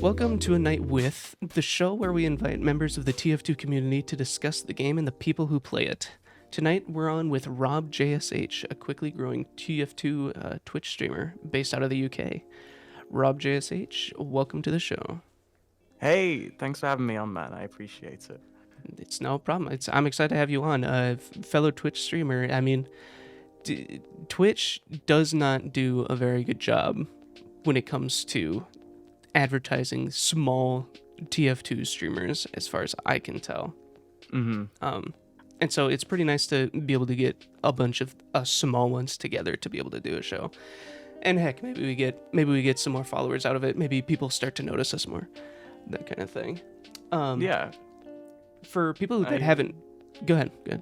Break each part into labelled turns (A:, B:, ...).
A: Welcome to A Night With, the show where we invite members of the TF2 community to discuss the game and the people who play it. Tonight we're on with RobJSH, a quickly growing TF2 Twitch streamer based out of the UK. RobJSH, welcome to the show.
B: Hey, thanks for having me on, man. I appreciate it.
A: It's no problem. I'm excited to have you on. Fellow Twitch streamer, I mean, Twitch does not do a very good job when it comes to advertising small TF2 streamers, as far as I can tell.
B: Mm-hmm.
A: And so it's pretty nice to be able to get a bunch of small ones together to be able to do a show. And heck, maybe we get some more followers out of it. Maybe people start to notice us more, that kind of thing.
B: Yeah.
A: For people that haven't, go ahead.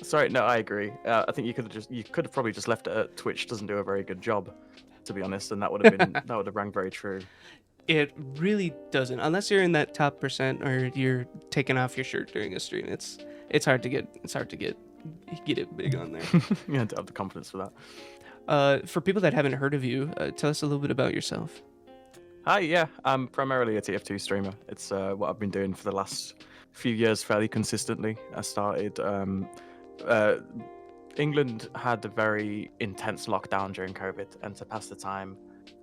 B: Sorry, no, I agree. I think you could have probably just left it at Twitch doesn't do a very good job, to be honest, and that would have rang very true.
A: It really doesn't, unless you're in that top percent or you're taking off your shirt during a stream. It's hard to get it big on there.
B: You have to have the confidence for that.
A: For people that haven't heard of you, tell us a little bit about yourself.
B: Hi, yeah, I'm primarily a TF2 streamer. It's what I've been doing for the last few years fairly consistently. I started. England had a very intense lockdown during COVID, and to pass the time,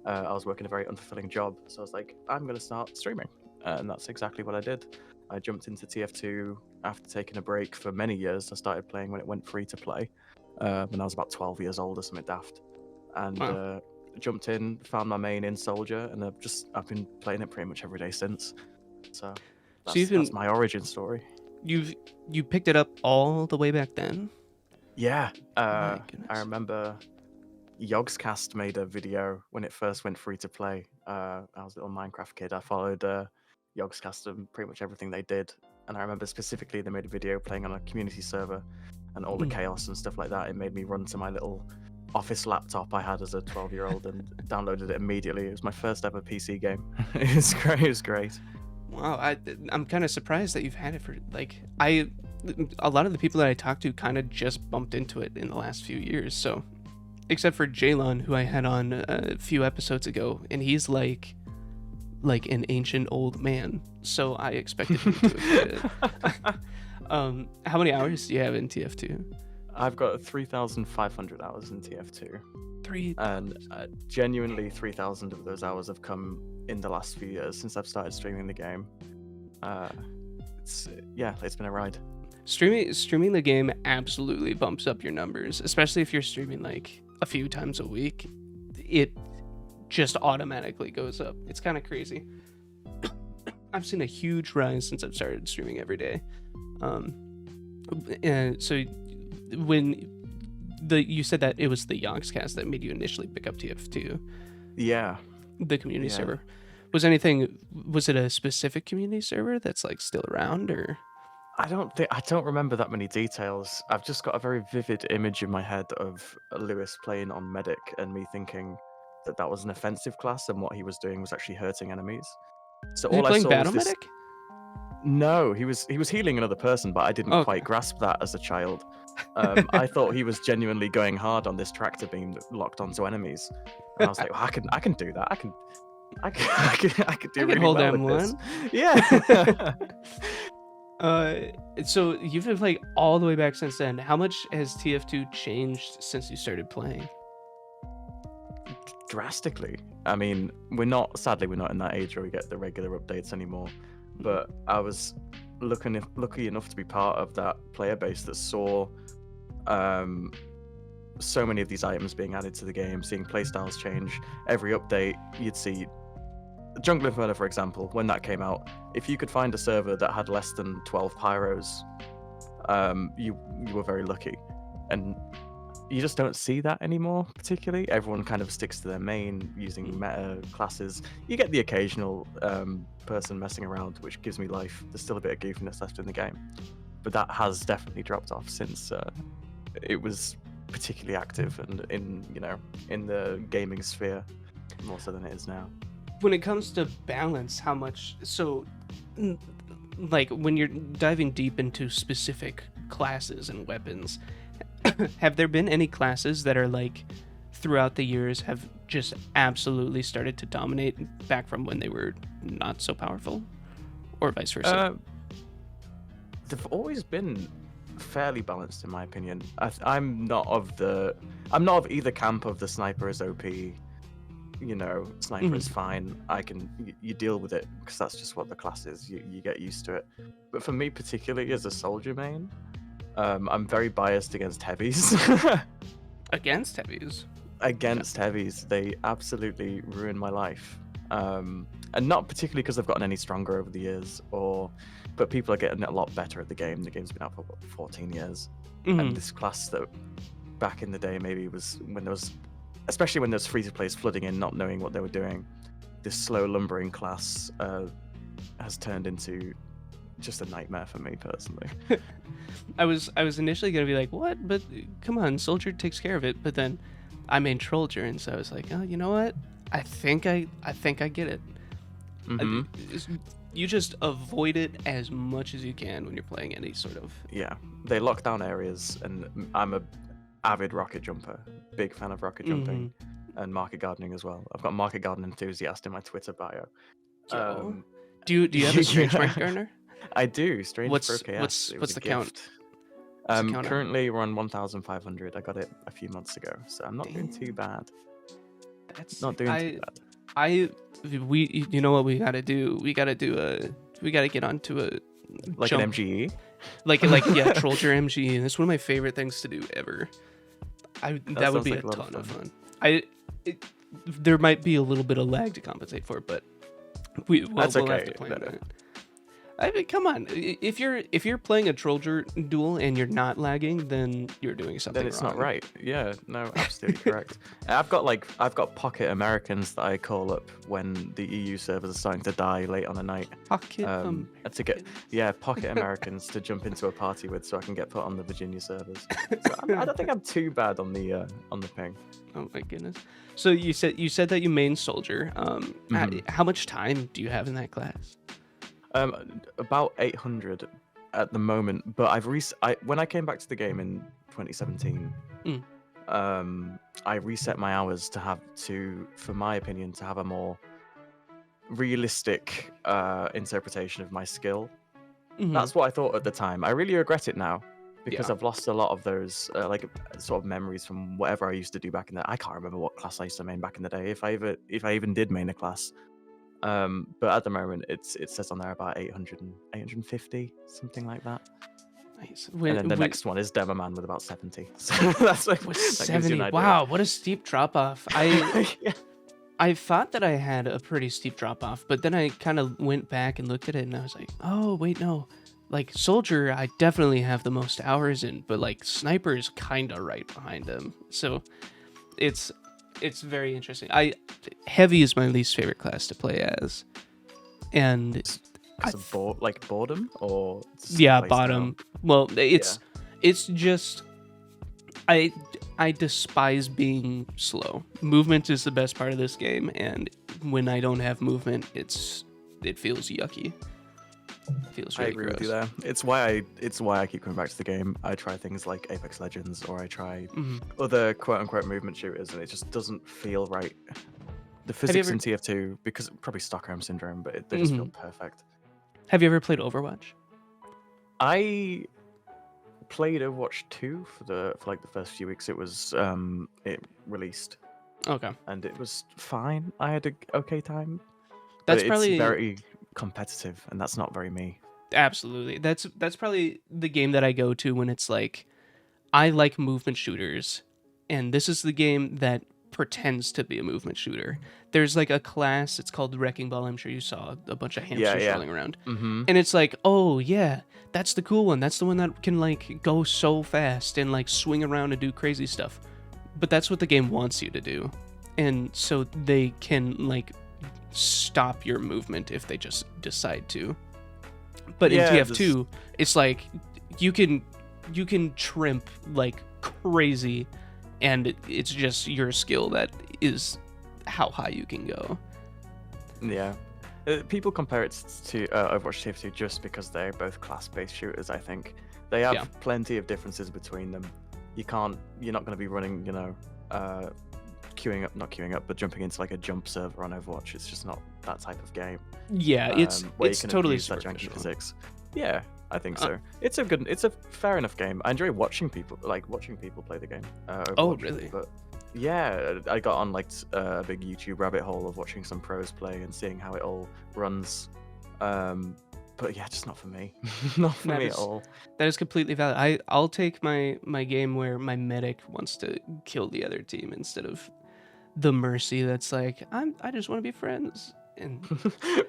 B: I was working a very unfulfilling job. So I was like, I'm going to start streaming, and that's exactly what I did. I jumped into TF2 after taking a break for many years. I started playing when it went free to play, when I was about 12 years old or something daft, and jumped in, found my main in Soldier, and I've been playing it pretty much every day since. So that's my origin story.
A: You picked it up all the way back then?
B: Yeah, I remember Yogscast made a video when it first went free to play. I was a little Minecraft kid. I followed Yogscast and pretty much everything they did. And I remember specifically they made a video playing on a community server and all the chaos and stuff like that. It made me run to my little office laptop I had as a 12-year-old and downloaded it immediately. It was my first ever PC game. It was great.
A: Wow, I'm kind of surprised that you've had it for, a lot of the people that I talked to kind of just bumped into it in the last few years, so, except for Jalon, who I had on a few episodes ago, and he's like an ancient old man, so I expected him to have it. How many hours do you have in TF2?
B: I've got 3,500 hours in TF2. And genuinely 3,000 of those hours have come in the last few years since I've started streaming the game. It's been a ride.
A: Streaming the game absolutely bumps up your numbers, especially if you're streaming like a few times a week. It just automatically goes up. It's kind of crazy. I've seen a huge rise since I've started streaming every day. And so when you said that it was the Yogscast that made you initially pick up TF2.
B: Yeah.
A: The community server. Was it a specific community server that's like still around, or?
B: I don't remember that many details. I've just got a very vivid image in my head of Lewis playing on Medic and me thinking that was an offensive class and what he was doing was actually hurting enemies. So all I saw
A: Battle
B: was this...
A: Medic?
B: No, he was healing another person, but I didn't quite grasp that as a child. I thought he was genuinely going hard on this tractor beam that locked onto enemies, and I was like, well, I can do that. I can do really
A: hold
B: well
A: down
B: with
A: one.
B: This. Yeah.
A: So you've been playing all the way back since then. How much has TF2 changed since you started playing?
B: Drastically. I mean, sadly we're not in that age where we get the regular updates anymore. But I was lucky enough to be part of that player base that saw so many of these items being added to the game, seeing playstyles change. Every update, you'd see Jungle Inferno, for example, when that came out, if you could find a server that had less than 12 pyros, you were very lucky. And you just don't see that anymore, particularly. Everyone kind of sticks to their main, using meta classes. You get the occasional person messing around, which gives me life. There's still a bit of goofiness left in the game. But that has definitely dropped off since it was particularly active and in the gaming sphere, more so than it is now.
A: When it comes to balance, how much... So, like, when you're diving deep into specific classes and weapons... Have there been any classes that are like throughout the years have just absolutely started to dominate back from when they were not so powerful, or vice versa?
B: They've always been fairly balanced, in my opinion. I'm not of either camp of the sniper is OP. You know, sniper is fine. You deal with it because that's just what the class is. You get used to it. But for me, particularly as a soldier main, I'm very biased against heavies.
A: Against heavies?
B: Against heavies, they absolutely ruin my life. And not particularly because I've gotten any stronger over the years, but people are getting a lot better at the game. The game's been out for about 14 years, and this class that back in the day maybe was when there was, especially when there's free-to-plays flooding in, not knowing what they were doing, this slow lumbering class has turned into just a nightmare for me personally.
A: I was initially gonna be like, what? But come on, soldier takes care of it. But then I main soldier, and so I was like, oh, you know what? I think I get it. You just avoid it as much as you can when you're playing any sort of.
B: Yeah, they lock down areas, and I'm a avid rocket jumper, big fan of rocket jumping and market gardening as well. I've got market garden enthusiast in my Twitter bio.
A: Do you have a strange market gardener?
B: I do. Strange
A: what's
B: for chaos.
A: what's the count?
B: Currently we're on 1,500. I got it a few months ago, so I'm not doing too bad.
A: That's
B: not doing too bad.
A: You know what we gotta do? We gotta get onto a
B: like
A: jump.
B: an MGE.
A: Like yeah, Trollger MGE. And that's one of my favorite things to do ever. That would be a ton of fun. There might be a little bit of lag to compensate for it, but we'll have to plan that. I mean, come on. If you're playing a Trollger duel and you're not lagging, then you're doing something wrong.
B: Then it's not right. Yeah, no, absolutely correct. I've got pocket Americans that I call up when the EU servers are starting to die late on the night.
A: Pocket
B: pocket Americans to jump into a party with, so I can get put on the Virginia servers. So I don't think I'm too bad on the ping.
A: Oh my goodness. So you said that you main soldier. How much time do you have in that class?
B: About 800 at the moment, but when I came back to the game in 2017, I reset my hours for my opinion, to have a more realistic interpretation of my skill. That's what I thought at the time. I really regret it now because I've lost a lot of those sort of memories from whatever I used to do back in the. I can't remember what class I used to main back in the day, if I even did main a class. But at the moment, it says on there about 800 and 850, something like that.
A: Nice.
B: And then the next one is Demoman with about 70. So that's like
A: 70. Wow, what a steep drop off. I thought that I had a pretty steep drop off, but then I kind of went back and looked at it, and I was like, oh wait, no. Like soldier, I definitely have the most hours in, but like sniper is kind of right behind him. So it's very interesting. Heavy is my least favorite class to play as, and boredom or bottom. Well, it's just I despise being slow. Movement is the best part of this game, and when I don't have movement, it feels yucky. It feels really
B: I agree
A: gross.
B: with you there. It's why I keep coming back to the game. I try things like Apex Legends, or I try other quote-unquote movement shooters, and it just doesn't feel right. The physics in TF2, because probably Stockholm Syndrome, but they just feel perfect.
A: Have you ever played Overwatch?
B: I played Overwatch 2 for the first few weeks it released.
A: Okay.
B: And it was fine. I had an okay time.
A: That's
B: probably very competitive, and that's not very me.
A: Absolutely. That's probably the game that I go to when it's like, I like movement shooters, and this is the game that pretends to be a movement shooter. There's like a class, it's called Wrecking Ball. I'm sure you saw a bunch of hamsters rolling around. And it's like, oh yeah, that's the cool one. That's the one that can like go so fast and like swing around and do crazy stuff. But that's what the game wants you to do. And so they can like stop your movement if they just decide to. But in TF2, it's like you can trimp like crazy, and it's just your skill that is how high you can go.
B: Yeah. People compare it to Overwatch TF2 just because they're both class-based shooters, I think. They have plenty of differences between them. You're not going to be running, not queuing up, but jumping into like a jump server on Overwatch. It's just not that type of game.
A: Yeah,
B: Where
A: it's
B: you can
A: totally
B: abuse that janky
A: superficial.
B: physics. Yeah, I think so. It's a fair enough game. I enjoy watching people play the game.
A: Oh,
B: Overwatch,
A: really?
B: But yeah, I got on like a big YouTube rabbit hole of watching some pros play and seeing how it all runs. But yeah, just not for me. Not for
A: That
B: me at
A: is
B: all.
A: that is completely valid. I'll take my game where my medic wants to kill the other team instead of the mercy that's like I just want to be friends. And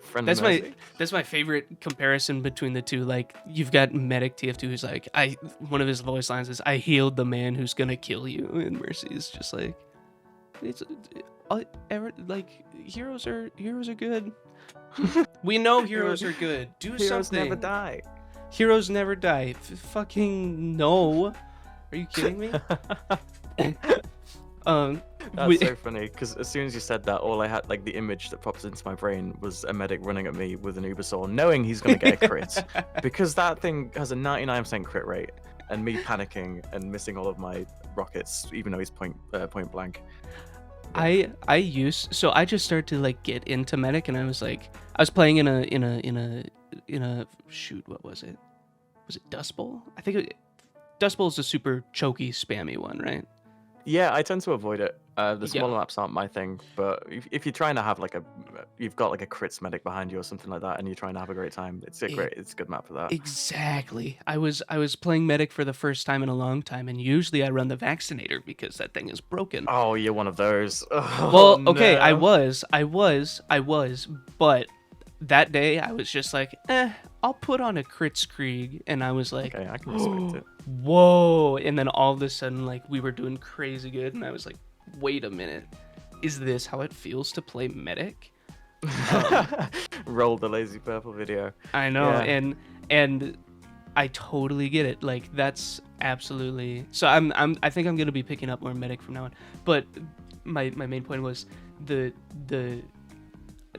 B: Friendly
A: that's my
B: mercy.
A: that's my favorite comparison between the two. Like you've got medic TF2 who's like one of his voice lines is I healed the man who's gonna kill you, and mercy is just like it's like heroes are good. We know heroes are good. Do
B: Heroes
A: something.
B: never die.
A: Heroes never die. Fucking no. Are you kidding me?
B: That's so funny because as soon as you said that, all I had, like, the image that pops into my brain was a medic running at me with an uber saw, knowing he's gonna get a crit, because that thing has a 99% crit rate, and me panicking and missing all of my rockets, even though he's point blank.
A: I just started to like get into medic, and I was playing in a shoot, what was it? Was it Dust Bowl? I think Dust Bowl is a super choky, spammy one, right?
B: Yeah, I tend to avoid it. The
A: Yeah.
B: smaller maps aren't my thing, but if you're trying to have like you've got like a crits medic behind you or something like that, and you're trying to have a great time, it's a good map for that.
A: Exactly. I was playing medic for the first time in a long time, and usually I run the vaccinator because that thing is broken.
B: Oh, you're one of those. Oh,
A: Well, okay,
B: no.
A: I was, but that day I was just like, I'll put on a crits Krieg, and I was like,
B: Okay, I can respect it.
A: whoa, and then all of a sudden, like, we were doing crazy good, and I was like, wait a minute, is this how it feels to play medic?
B: Roll the lazy purple video.
A: I know,
B: Yeah.
A: and I totally get it. Like, that's absolutely. So I think I'm gonna be picking up more medic from now on. But my main point was the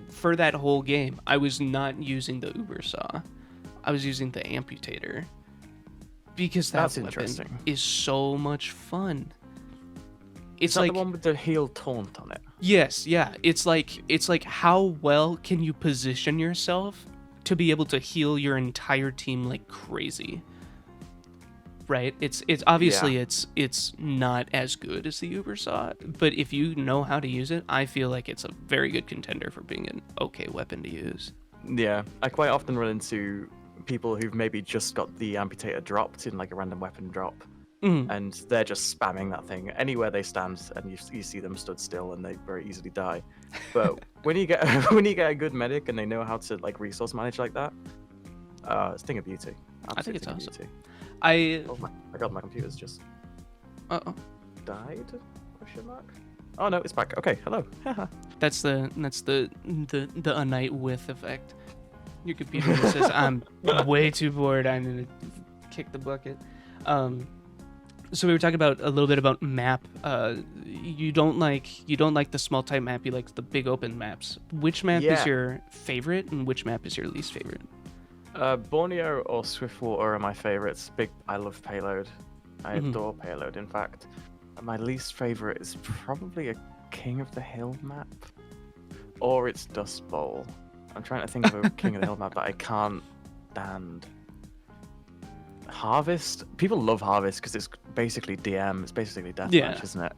A: for that whole game, I was not using the uber saw. I was using the amputator because
B: That's
A: weapon
B: interesting.
A: is so much fun. It's
B: Is that
A: like
B: the one with the heal taunt on it?
A: yes, yeah. It's like how well can you position yourself to be able to heal your entire team like crazy. Right? It's obviously it's not as good as the Uber saw, but if you know how to use it, I feel like it's a very good contender for being an okay weapon to use.
B: Yeah, I quite often run into people who've maybe just got the amputator dropped in like a random weapon drop, and they're just spamming that thing anywhere they stand, and you see them stood still, and they very easily die. But when you get a good medic and they know how to like resource manage like that, it's a thing of beauty.
A: I think it's
B: Absolute
A: awesome.
B: thing of beauty.
A: I
B: Oh my god, my computer's just
A: uh-oh.
B: died? Question mark? Oh no, it's back. Okay, hello.
A: That's the a night with effect. Your computer just says I'm way too bored. I'm gonna kick the bucket. So we were talking about a little bit about map. You don't like the small type map. You like the big open maps. Which map is
B: Yeah.
A: your favorite, and which map is your least favorite?
B: Borneo or Swiftwater are my favorites. I love Payload. I adore Payload, in fact. My least favorite is probably a King of the Hill map. Or it's Dust Bowl. I'm trying to think of a King of the Hill map that I can't stand. Harvest? People love Harvest because it's basically DM. It's basically deathmatch,
A: Yeah.
B: isn't it?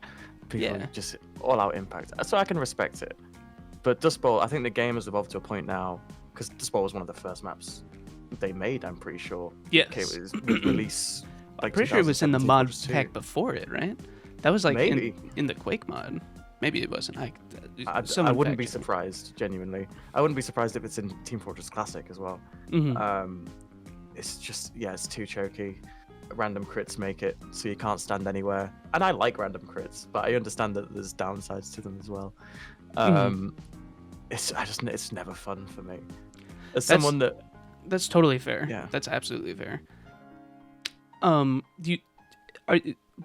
B: People
A: Yeah.
B: just all-out impact. So I can respect it. But Dust Bowl, I think the game has evolved to a point now, because Dust Bowl was one of the first maps they made, I'm pretty sure.
A: Yes.
B: Okay, it was with release.
A: I'm pretty sure it was in the mod
B: 2017,
A: pack before it, right? That was like
B: Maybe.
A: in the Quake mod. Maybe it wasn't.
B: I
A: someone
B: wouldn't be
A: fact check me.
B: surprised, genuinely. I wouldn't be surprised if it's in Team Fortress Classic as well. It's just, yeah, it's too choky. Random crits make it so you can't stand anywhere. And I like random crits, but I understand that there's downsides to them as well. It's never fun for me. As someone that
A: That's totally fair.
B: Yeah.
A: That's absolutely fair.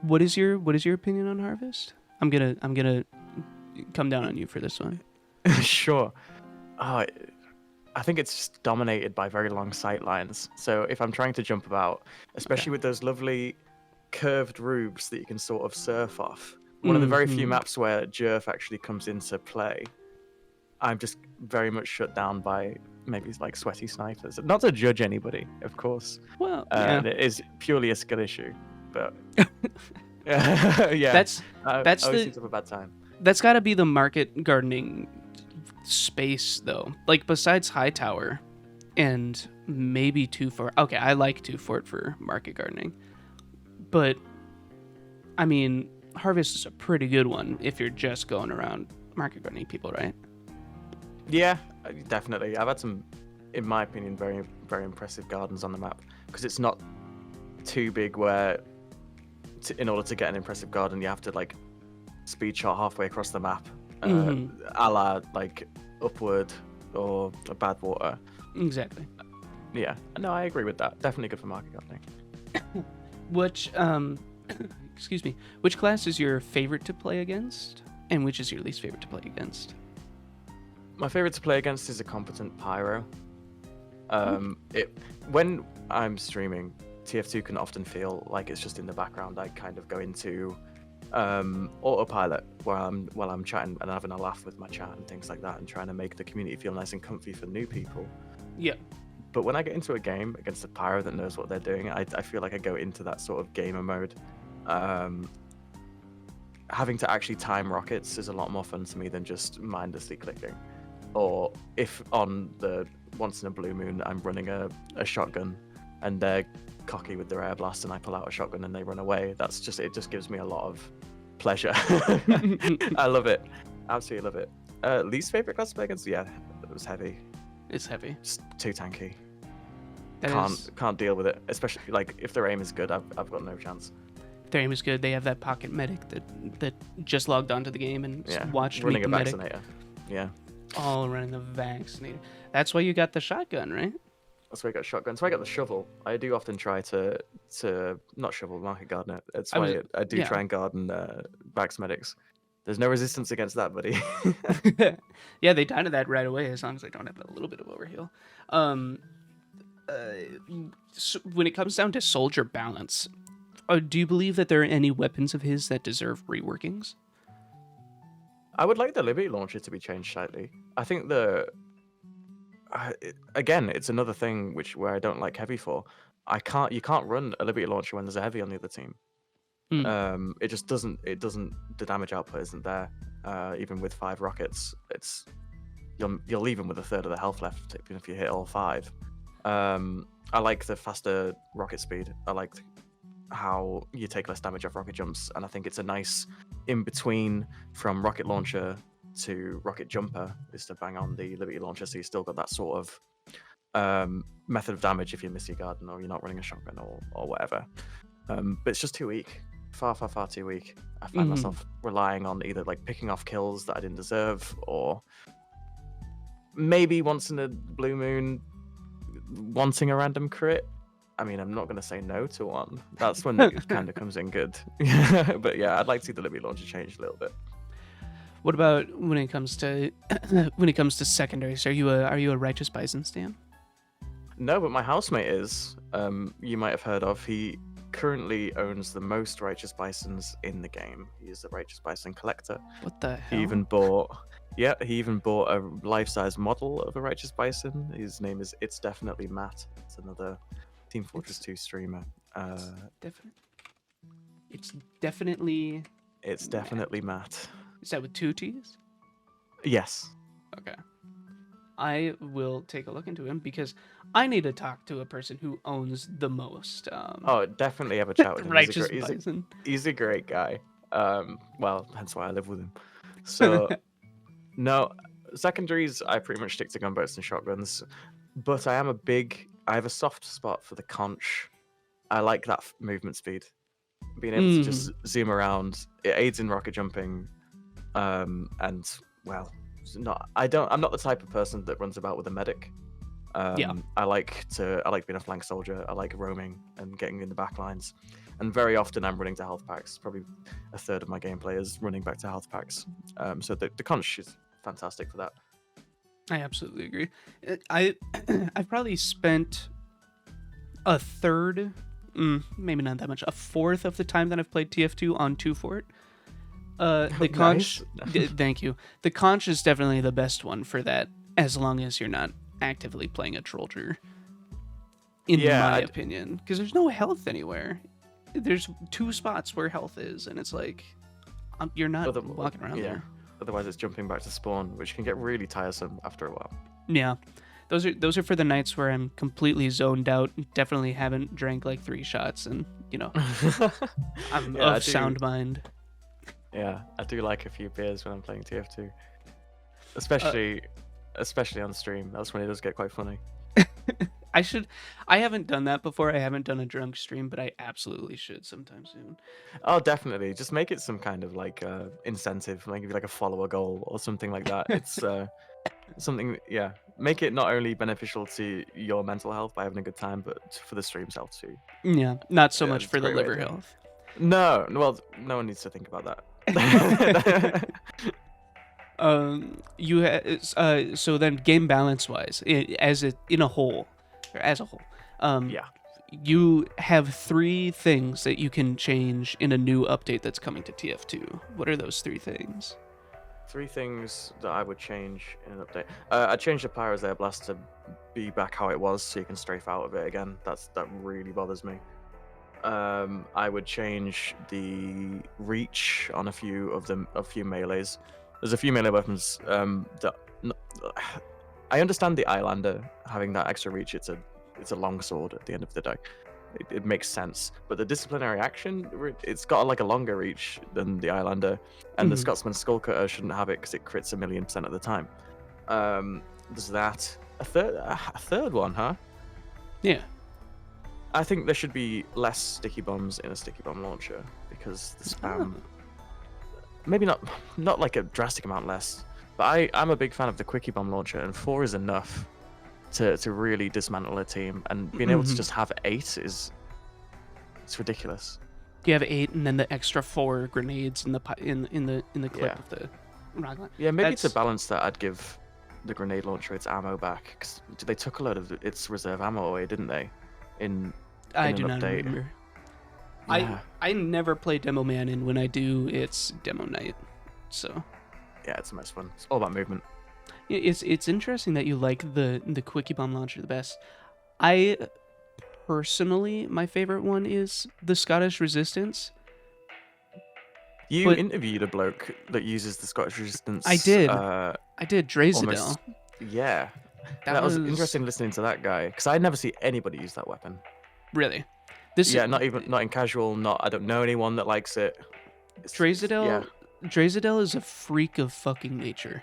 A: What is your opinion on Harvest? I'm gonna come down on you for this one.
B: sure. I think it's just dominated by very long sight lines. So if I'm trying to jump about, especially with those lovely curved roofs that you can sort of surf off, one of the very few
A: Mhm.
B: maps where Jerf actually comes into play, I'm just very much shut down by maybe like sweaty snipers. Not to judge anybody, of course.
A: Well, yeah.
B: It is purely a skill issue, but yeah,
A: That's
B: I
A: that's
B: always
A: the
B: seems to have a bad time.
A: that's got to be the market gardening space though. Like besides Hightower and maybe Two Fort. Okay, I like Two Fort for market gardening, but I mean Harvest is a pretty good one if you're just going around market gardening people, right?
B: Yeah, definitely. I've had some, in my opinion, very, very impressive gardens on the map because it's not too big where, in order to get an impressive garden, you have to like speed shot halfway across the map, a la like Upward or Bad Water.
A: Exactly.
B: Yeah, no, I agree with that. Definitely good for market gardening.
A: Which excuse me, which class is your favorite to play against, and which is your least favorite to play against?
B: My favorite to play against is a competent pyro. When I'm streaming, TF2 can often feel like it's just in the background. I kind of go into autopilot while I'm chatting and having a laugh with my chat and things like that, and trying to make the community feel nice and comfy for new people.
A: Yeah.
B: But when I get into a game against a pyro that knows what they're doing, I feel like I go into that sort of gamer mode. Having to actually time rockets is a lot more fun to me than just mindlessly clicking. Or if on the once in a blue moon I'm running a shotgun and they're cocky with their air blast and I pull out a shotgun and they run away, it just gives me a lot of pleasure. I love it. Absolutely love it. Least favorite class to play against? Yeah, it was heavy.
A: It's heavy.
B: Just too tanky.
A: That
B: Can't deal with it. Especially like if their aim is good, I've got no chance.
A: Their aim is good. They have that pocket medic that just logged onto the game and watched
B: running
A: meet
B: a
A: the medic.
B: vaccinator. Yeah.
A: All running the vaccinator. That's why you got the shotgun, right?
B: That's why I got shotgun. That's why I got the shovel. I do often try to not shovel, market gardener. That's why I do try and garden vax medics. There's no resistance against that, buddy.
A: Yeah, they die to that right away as long as they don't have a little bit of overheal. So when it comes down to soldier balance, do you believe that there are any weapons of his that deserve reworkings?
B: I would like the Liberty launcher to be changed slightly. I think again, it's another thing where I don't like heavy for. You can't run a Liberty launcher when there's a heavy on the other team. It just doesn't. The damage output isn't there. Even with 5 rockets, you'll leave him with a third of the health left, even if you hit all 5. I like the faster rocket speed. I like how you take less damage off rocket jumps, and I think it's a nice in between from rocket launcher to rocket jumper is to bang on the Liberty launcher, so you still got that sort of method of damage if you miss your garden or you're not running a shotgun or whatever. But it's just too weak. Far too weak. I find myself relying on either like picking off kills that I didn't deserve, or maybe once in a blue moon wanting a random crit. I mean, I'm not going to say no to one. That's when it kind of comes in good. But yeah, I'd like to see the Liberty launcher change a little bit.
A: What about when it comes to secondaries? Are you a Righteous Bison stan?
B: No, but my housemate is. You might have heard of. He currently owns the most Righteous Bisons in the game. He is the Righteous Bison collector.
A: What the hell?
B: He even bought a life-size model of a Righteous Bison. His name is It's Definitely Matt. It's another Team Fortress 2 streamer.
A: It's definitely
B: Matt.
A: Is that with 2 T's?
B: Yes.
A: Okay. I will take a look into him because I need to talk to a person who owns the most.
B: Definitely have a chat with him.
A: Righteous Bison.
B: He's a great guy. Well, hence why I live with him. So, no, secondaries, I pretty much stick to gunboats and shotguns. But I have a soft spot for the conch. I like that movement speed. Being able to just zoom around. It aids in rocket jumping. And, well, I'm not the type of person that runs about with a medic. I like being a flank soldier. I like roaming and getting in the back lines. And very often I'm running to health packs. Probably a third of my gameplay is running back to health packs. So the conch is fantastic for that.
A: I absolutely agree. I've probably spent a third, maybe not that much, a fourth of the time that I've played TF2 on 2 Fort. The conch.
B: Nice.
A: Thank you. The conch is definitely the best one for that, as long as you're not actively playing a trollger. In
B: Yeah,
A: my opinion, because there's no health anywhere. There's 2 spots where health is, and it's like you're not walking around there.
B: Otherwise, it's jumping back to spawn, which can get really tiresome after a while.
A: Yeah, those are for the nights where I'm completely zoned out. Definitely haven't drank like 3 shots, and I'm of sound mind.
B: Yeah, I do like a few beers when I'm playing TF2, especially on stream. That's when it does get quite funny.
A: I haven't done that before. I haven't done a drunk stream, but I absolutely should sometime soon.
B: Oh, definitely. Just make it some kind of like incentive, maybe like a follower goal or something like that. It's something, yeah. Make it not only beneficial to your mental health by having a good time, but for the stream's health too.
A: Yeah, not so much
B: it's
A: for
B: a
A: the
B: great way
A: liver
B: to-
A: health.
B: No, well, no one needs to think about that.
A: So then game balance wise, as a whole,
B: Yeah.
A: you have 3 things that you can change in a new update that's coming to TF2. What are those 3 things?
B: 3 things that I would change in an update. I'd change the Pyro's Air Blast to be back how it was, so you can strafe out of it again. That really bothers me. I would change the reach on a few melees. There's a few melee weapons that I understand the Islander having that extra reach. It's a long sword at the end of the day. It makes sense, but the disciplinary action, it's got like a longer reach than the Islander, and the Scotsman Skullcutter shouldn't have it because it crits 1,000,000% of the time. There's that. A third one, huh?
A: Yeah.
B: I think there should be less sticky bombs in a sticky bomb launcher because the spam. Maybe not like a drastic amount less, but I'm a big fan of the quickie bomb launcher, and 4 is enough to really dismantle a team, and being able to just have 8 it's ridiculous.
A: You have 8, and then the extra 4 grenades in the clip of the rocket.
B: Yeah, maybe to balance that, I'd give the grenade launcher its ammo back, because they took a lot of its reserve ammo away, didn't they?
A: I
B: an
A: do not
B: update.
A: remember.
B: Yeah.
A: I never play Demo Man, and when I do, it's Demo Night. So
B: Yeah, it's the most fun. It's all about movement.
A: it's interesting that you like the quickie bomb launcher the best. I personally, my favorite one is the Scottish Resistance.
B: You interviewed a bloke that uses the Scottish Resistance.
A: I did. Drazadel.
B: Yeah. That was interesting listening to that guy, because I never see anybody use that weapon.
A: Really?
B: Not in casual. I don't know anyone that likes it.
A: Drazadel is a freak of fucking nature.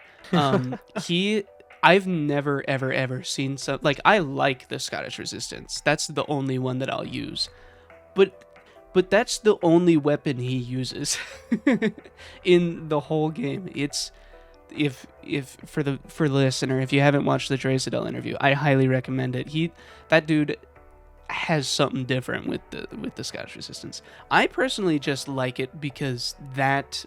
A: I've never ever seen I like the Scottish Resistance. That's the only one that I'll use. But that's the only weapon he uses in the whole game. It's if for the listener, if you haven't watched the Drazadel interview, I highly recommend it. That dude has something different with the Scottish Resistance. I personally just like it because that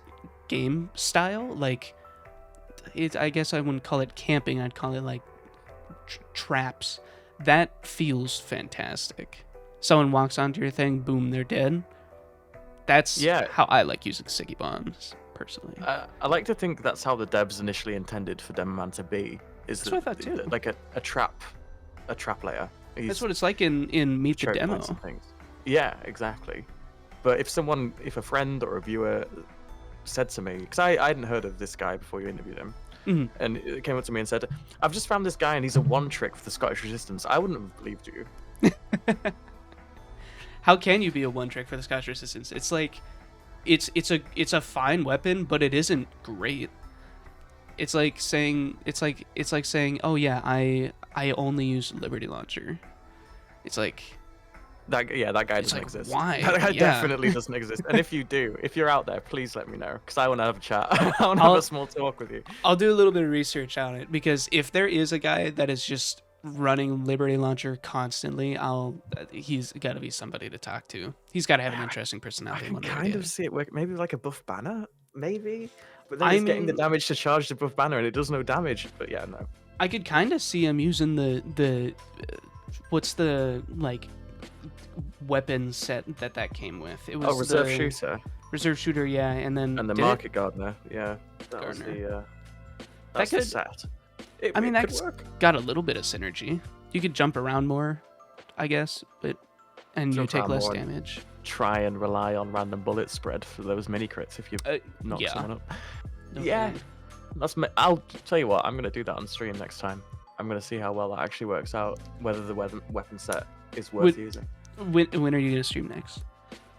A: game style, I guess I wouldn't call it camping, I'd call it like traps. That feels fantastic. Someone walks onto your thing, boom, they're dead. That's how I like using sticky bombs, personally.
B: I like to think that's how the devs initially intended for Demoman to be. That's what I thought too. Like a trap layer.
A: That's what it's like in Meet the Demo.
B: Yeah, exactly. But if a friend or a viewer said to me, because I hadn't heard of this guy before you interviewed him, and it came up to me and said, "I've just found this guy and he's a one trick for the Scottish Resistance," I wouldn't have believed you.
A: How can you be a one trick for the Scottish Resistance? It's like, it's a fine weapon, but it isn't great. It's like saying, oh yeah, I only use Liberty Launcher. It's like
B: that guy doesn't exist.
A: Why?
B: That guy definitely doesn't exist. And if you do, if you're out there, please let me know, because I want to have a chat. I want to have a small talk with you.
A: I'll do a little bit of research on it, because if there is a guy that is just running Liberty Launcher constantly, he's got to be somebody to talk to. He's got to have an interesting personality.
B: I can kind of see it work. Maybe like a buff banner, maybe. But then he's getting the damage to charge the buff banner, and it does no damage. But yeah, no.
A: I could kind of see him using the what's the weapon set that came with. It was
B: Oh, Reserve
A: the
B: Shooter
A: reserve shooter, yeah, and then
B: and the
A: did it?
B: Market Gardener. Yeah, that was
A: Gardener.
B: the
A: That
B: that's the
A: could,
B: set.
A: I mean,
B: It could
A: that's
B: work.
A: got a little bit of synergy. You could jump around more, I guess, and you
B: Jump
A: take
B: around
A: less
B: more and
A: damage.
B: try and rely on random bullet spread for those mini crits if you knock
A: Yeah.
B: someone up.
A: Okay.
B: Yeah, I'll tell you what. I'm gonna do that on stream next time. I'm gonna see how well that actually works out. Whether the weapon set is worth using.
A: When are you gonna stream next?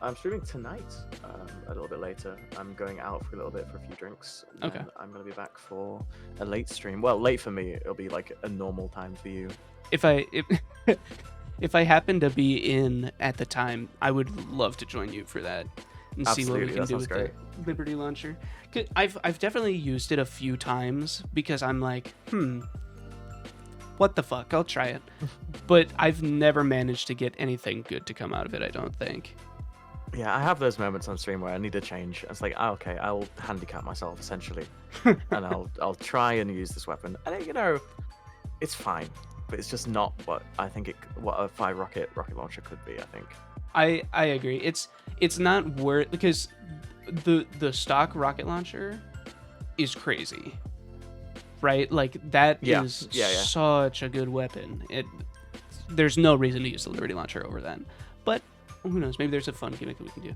B: I'm streaming tonight. A little bit later. I'm going out for a little bit for a few drinks. And
A: Okay.
B: then I'm gonna be back for a late stream. Well, late for me. It'll be like a normal time for you.
A: If if I happen to be in at the time, I would love to join you for that and see what we
B: Absolutely,
A: can
B: that
A: do
B: sounds
A: with
B: great.
A: the Liberty Launcher. 'Cause I've definitely used it a few times because I'm like, what the fuck? I'll try it. But I've never managed to get anything good to come out of it, I don't think.
B: Yeah, I have those moments on stream where I need a change. It's like, okay, I'll handicap myself essentially, and I'll try and use this weapon, and you know, it's fine, but it's just not what I think what a 5 rocket launcher could be. I think.
A: I agree. It's not worth, because the stock rocket launcher is crazy, right? Like that is such a good weapon. There's no reason to use the Liberty Launcher over that. But who knows? Maybe there's a fun gimmick that we can do.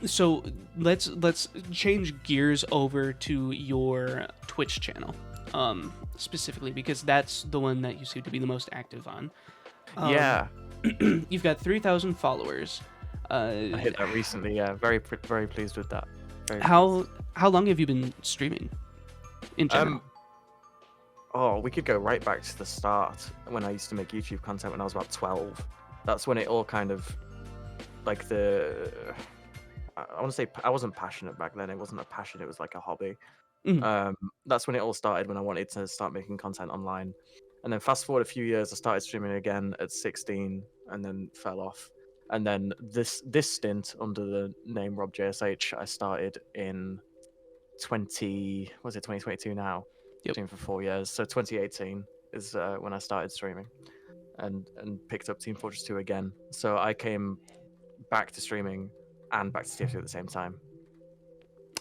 A: So let's change gears over to your Twitch channel, specifically because that's the one that you seem to be the most active on.
B: Yeah.
A: You've got 3,000 followers.
B: I hit that recently. Yeah, very pleased with that.
A: How long have you been streaming in general?
B: Oh, we could go right back to the start when I used to make YouTube content when I was about 12. That's when it all kind of, like I want to say I wasn't passionate back then. It wasn't a passion. It was like a hobby. That's when it all started, when I wanted to start making content online. And then fast forward a few years, I started streaming again at 16 and then fell off. And then this stint under the name RobJSH, I started in 2022 now.
A: Yep.
B: Streamed for 4 years. So 2018 is when I started streaming and picked up Team Fortress 2 again. So I came back to streaming and back to TF2 at the same time.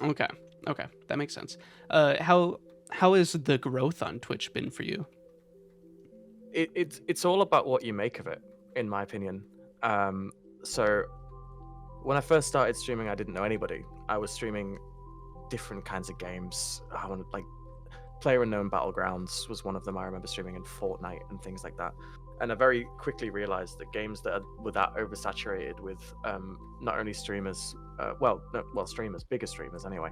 A: Okay, that makes sense. How has the growth on Twitch been for you?
B: It's all about what you make of it, in my opinion. So when I first started streaming, I didn't know anybody. I was streaming different kinds of games. I wanted, like, PlayerUnknown Battlegrounds was one of them. I remember streaming in Fortnite and things like that. And I very quickly realized that games that were that oversaturated with not only streamers, streamers, bigger streamers anyway,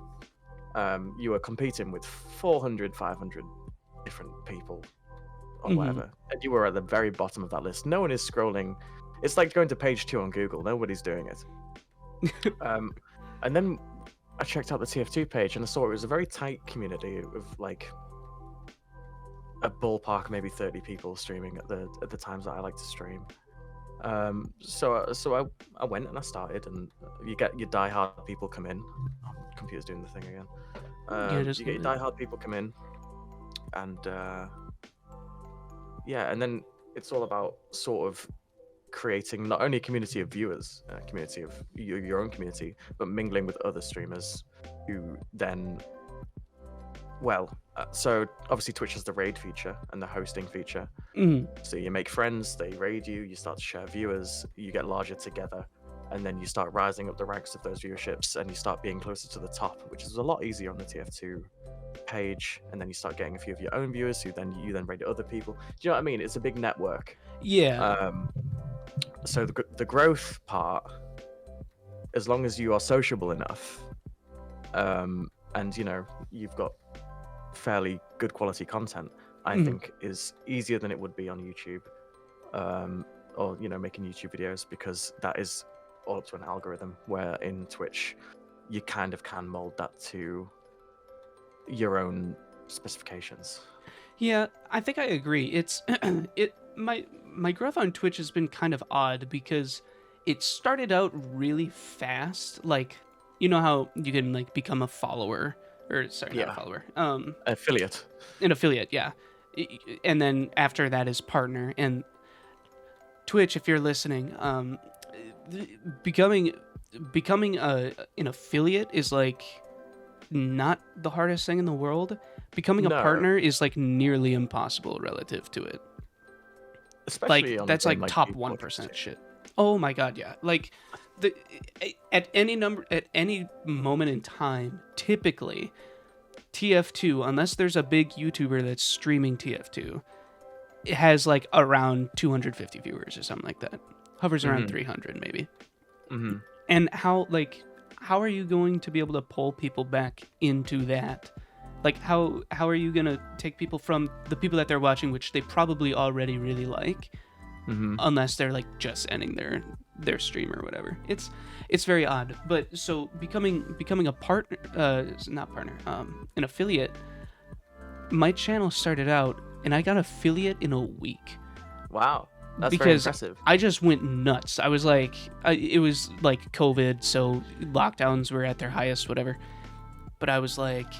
B: you were competing with 400, 500 different people or whatever. And you were at the very bottom of that list. No one is scrolling. It's like going to page 2 on Google. Nobody's doing it. And then I checked out the TF2 page and I saw it was a very tight community of like a ballpark, maybe 30 people streaming at the times that I like to stream. So I went and I started, and you get your diehard people come in. Oh, computer's doing the thing again. You get your diehard people come in, and and then it's all about sort of creating not only a community of viewers, a community of your own community, but mingling with other streamers who then, so obviously Twitch has the raid feature and the hosting feature. So you make friends, they raid you, you start to share viewers, you get larger together, and then you start rising up the ranks of those viewerships, and you start being closer to the top, which is a lot easier on the TF2 page. And then you start getting a few of your own viewers who then raid other people. Do you know what I mean? It's a big network.
A: Yeah.
B: So the growth part, as long as you are sociable enough, and you've got fairly good quality content, I think is easier than it would be on YouTube, or making YouTube videos, because that is all up to an algorithm, where in Twitch you kind of can mold that to your own specifications.
A: Yeah, I think I agree. It's my growth on Twitch has been kind of odd because it started out really fast. Like, you know how you can like become a follower, or sorry, not a follower,
B: affiliate.
A: An affiliate, yeah. And then after that is partner, and Twitch, if you're listening, becoming an affiliate is like not the hardest thing in the world. Becoming a
B: No,
A: partner is like nearly impossible relative to it.
B: especially
A: Like
B: on a
A: that's
B: game
A: like
B: like
A: top
B: League of Legends.
A: 1% shit. Oh my god, yeah. Like the at any moment in time, typically TF2, unless there's a big YouTuber that's streaming TF2, it has like around 250 viewers or something like that. Hovers around
B: Hmm.
A: 300 maybe.
B: Hmm.
A: And how are you going to be able to pull people back into that? Like how are you going to take people from the people that they're watching, which they probably already really like,
B: Hmm.
A: unless they're like just ending their stream or whatever. It's very odd. But so becoming a partner, not partner, an affiliate. My channel started out and I got affiliate in a week
B: Wow, that's very
A: because
B: impressive.
A: I just went nuts. I was like, it was like COVID, so lockdowns were at their highest, whatever. But I was like,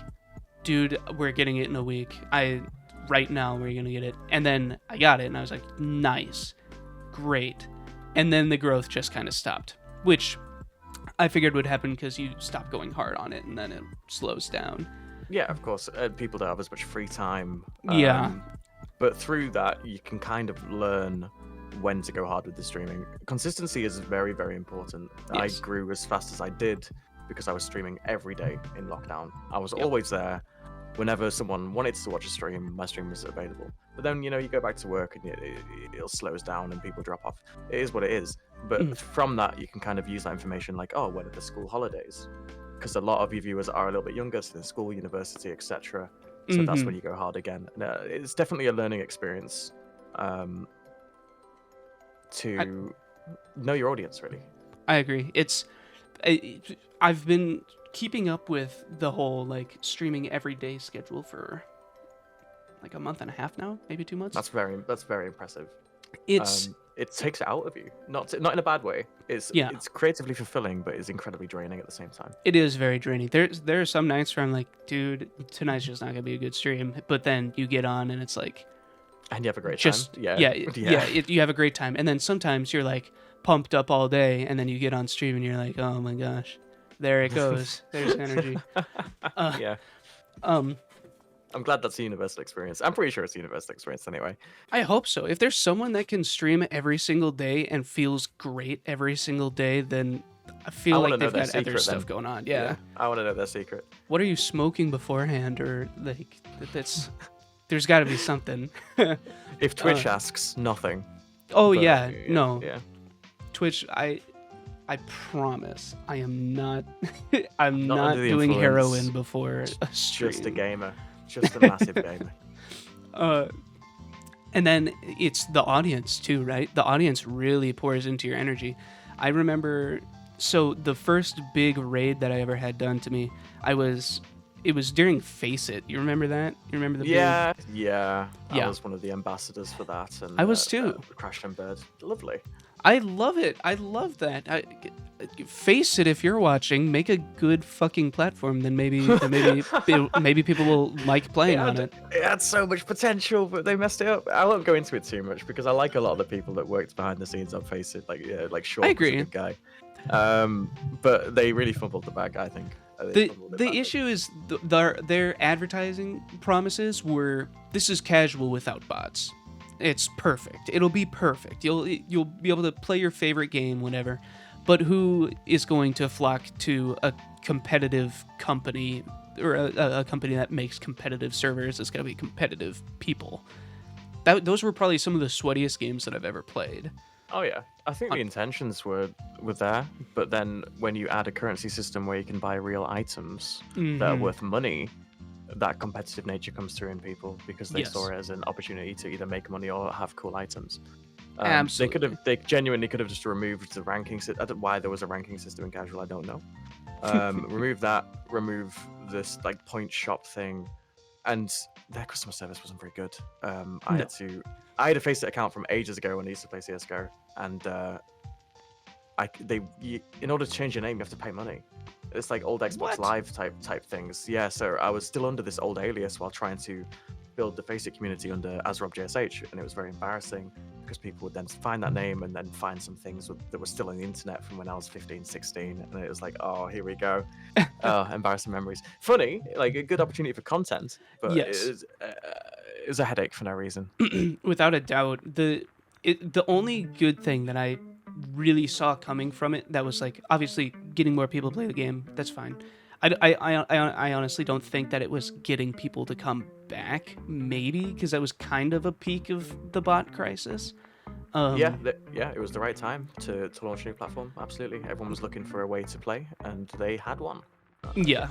A: dude, we're getting it in a week. Right now we're gonna get it, and then I got it, and I was like, nice, great. And then the growth just kind of stopped, which I figured would happen because you stop going hard on it, and then it slows down.
B: Yeah, of course. People don't have as much free time.
A: Yeah.
B: But through that, you can kind of learn when to go hard with the streaming. Consistency is very, very important.
A: Yes.
B: I grew as fast as I did because I was streaming every day in lockdown. I was
A: Yep.
B: always there. Whenever someone wanted to watch a stream, my stream was available. But then, you go back to work and it slows down and people drop off. It is what it is. But
A: Mm.
B: from that, you can kind of use that information like, oh, when are the school holidays? Because a lot of your viewers are a little bit younger, so they're school, university, etc. So that's when
A: Mhm.
B: you go hard again. And, it's definitely a learning experience
A: I,
B: to know your audience, really.
A: I agree. I've been keeping up with the whole like streaming every day schedule for like a month and a half now, maybe 2 months.
B: That's very impressive.
A: It's
B: It takes it out of you, not in a bad way.
A: Yeah,
B: It's creatively fulfilling, but it's incredibly draining at the same time.
A: it is very draining. There are some nights where I'm like, dude, tonight's just not gonna be a good stream. But then you get on and it's like,
B: And you have a great
A: just
B: time. Yeah,
A: yeah, you have a great time. And then sometimes you're like pumped up all day, and then you get on stream and you're like, oh my gosh, there it goes. There's energy. Uh,
B: Yeah,
A: um,
B: I'm glad that's a universal experience. I'm pretty sure it's a universal experience anyway.
A: I hope so. If there's someone that can stream every single day and feels great every single day, then I
B: I
A: feel
B: want to
A: like
B: know
A: they've
B: their
A: got other
B: secret
A: stuff
B: then.
A: going on. Yeah.
B: I want to know their secret.
A: What are you smoking beforehand, or like that's? There's got to be something.
B: If Twitch asks, nothing.
A: Oh
B: But,
A: yeah, no.
B: Yeah.
A: Twitch, I promise I am not I'm
B: Not
A: not
B: under the
A: doing
B: influence.
A: heroin before a stream.
B: Just a gamer. Just a massive gamer.
A: Uh, and then it's the audience too, right? The audience really pours into your energy. I remember, so the first big raid that I ever had done to me, it was during Face It. You remember that? You remember the
B: Yeah.
A: Yeah.
B: I was one of the ambassadors for that, and
A: I was too.
B: Crash and Bird, lovely.
A: I love it. I love that. Face It, if you're watching, make a good fucking platform. Then maybe people will like playing on it.
B: It had so much potential, but they messed it up. I won't go into it too much because I like a lot of the people that worked behind the scenes on Face It. Like Sean
A: I
B: was a
A: agree.
B: good guy. But they really fumbled the bag, I think.
A: The issue is their advertising promises were, this is casual without bots. It's perfect. It'll be perfect. You'll be able to play your favorite game whenever. But who is going to flock to a competitive company, or a company that makes competitive servers? It's going to be competitive people. Those were probably some of the sweatiest games that I've ever played.
B: Oh yeah, I think the intentions were there, but then when you add a currency system where you can buy real items that are worth money, that competitive nature comes through in people because they saw it as an opportunity to either make money or have cool items.
A: Absolutely.
B: They genuinely could have just removed the ranking system. Why there was a ranking system in casual, I don't know. Remove that. Remove this like point shop thing, and their customer service wasn't very good. I had a Face It account from ages ago when I used to play CS:GO, and in order to change your name, you have to pay money. It's like old Xbox Live type things. Yeah, so I was still under this old alias while trying to build the Face It community under as RobJSH, and it was very embarrassing. because people would then find that name and then find some things that were still on the internet from when I was 15, 16, and it was like, oh, here we go. Embarrassing memories. Funny, like a good opportunity for content, but
A: Yes.
B: it was a headache for no reason.
A: Without a doubt, the only good thing that I really saw coming from it, that was like obviously getting more people to play the game. That's fine. I honestly don't think that it was getting people to come back. Maybe because that was kind of a peak of the bot crisis.
B: Yeah, it was the right time to launch a new platform. Absolutely, everyone was looking for a way to play, and they had one.
A: Yeah.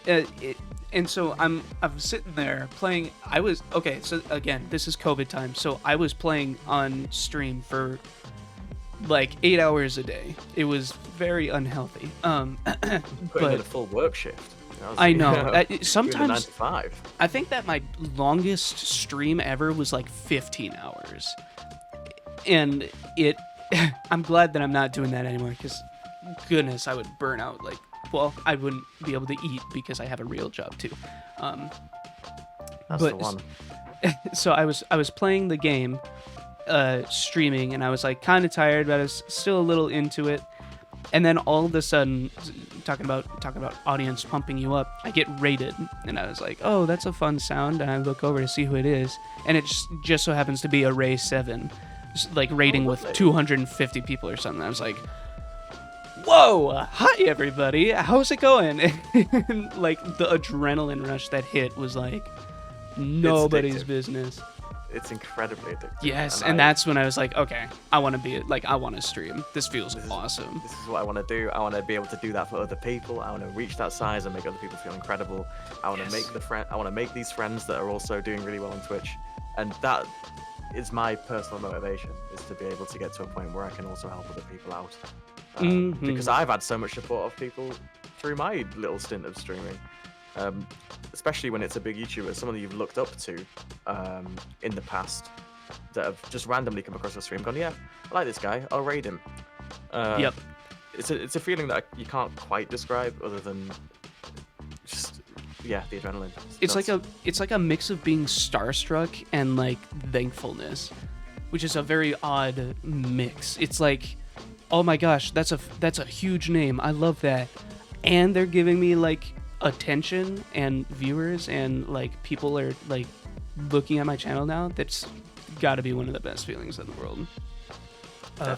A: And so I'm sitting there playing. Okay. So again, this is COVID time, so I was playing on stream for like 8 hours a day. It was very unhealthy.
B: Putting in a full work shift.
A: I know.
B: Sometimes 9
A: Sometimes
B: to 5.
A: I think that my longest stream ever was like 15 hours, and I'm glad that I'm not doing that anymore, because goodness, I would burn out. Like, well, I wouldn't be able to eat because I have a real job too.
B: That's the one.
A: So I was playing the game, streaming, and I was like kind of tired, but I was still a little into it. And then all of a sudden, talking about audience pumping you up, I get rated, and I was like, oh, that's a fun sound. And I look over to see who it is, and it just so happens to be a Ray 7, like rating with 250 people or something. I was like, whoa, hi everybody, how's it going? And like the adrenaline rush that hit was like nobody's business.
B: It's incredibly addictive.
A: Yes, and that's when I was like, okay, I want to stream. This feels awesome.
B: This is what I want to do. I want to be able to do that for other people. I want to reach that size and make other people feel incredible. I want to make these friends that are also doing really well on Twitch, and that is my personal motivation, is to be able to get to a point where I can also help other people out. Because I've had so much support of people through my little stint of streaming, especially when it's a big YouTuber, someone that you've looked up to in the past, that have just randomly come across your stream, gone, yeah, I like this guy, I'll raid him.
A: Yep.
B: It's a feeling that you can't quite describe, other than just the adrenaline.
A: It's like a mix of being starstruck and like thankfulness, which is a very odd mix. It's like, oh my gosh, that's a huge name. I love that. And they're giving me like attention and viewers, and like people are like looking at my channel now. That's got to be one of the best feelings in the world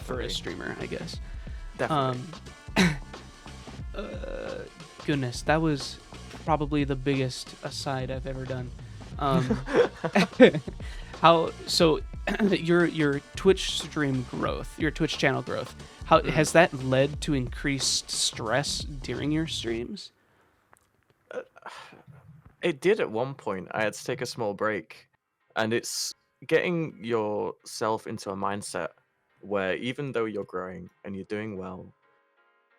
A: for a streamer, I guess.
B: Definitely.
A: Goodness, that was probably the biggest aside I've ever done. Your Twitch stream growth, your Twitch channel growth, how has that led to increased stress during your streams?
B: It did at one point. I had to take a small break, and it's getting yourself into a mindset where, even though you're growing and you're doing well,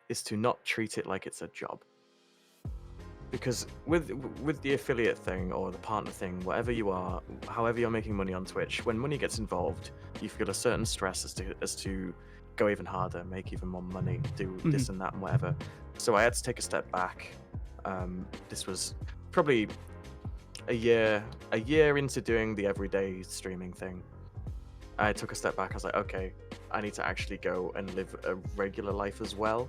B: is to not treat it like it's a job. Because with the affiliate thing or the partner thing, whatever you are, however you're making money on Twitch, when money gets involved, you feel a certain stress as to go even harder, make even more money, do this and that and whatever. So I had to take a step back. This was probably a year into doing the everyday streaming thing. I took a step back. I was like, okay, I need to actually go and live a regular life as well,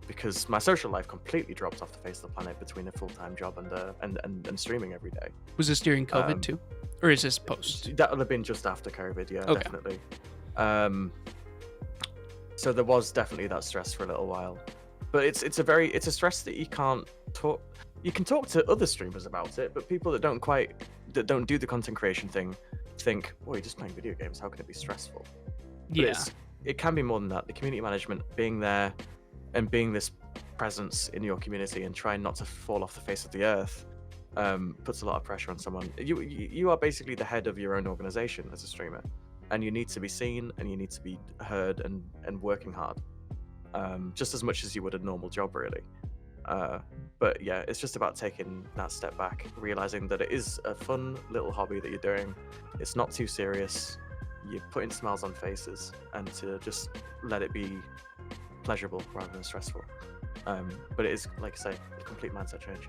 B: because my social life completely dropped off the face of the planet between a full-time job and streaming every day.
A: Was this during COVID too, or is this post?
B: That would have been just after COVID, yeah,
A: okay.
B: Definitely. So there was definitely that stress for a little while, but it's a stress that you can't talk. You can talk to other streamers about it, but people that don't do the content creation thing think, well, you're just playing video games, how can it be stressful? But it can be more than that. The community management, being there and being this presence in your community and trying not to fall off the face of the earth, puts a lot of pressure on someone. You are basically the head of your own organization as a streamer, and you need to be seen and you need to be heard and working hard, just as much as you would a normal job, really. But yeah, it's just about taking that step back, realizing that it is a fun little hobby that you're doing. It's not too serious. You're putting smiles on faces, and to just let it be pleasurable rather than stressful. But it is, like I say, a complete mindset change.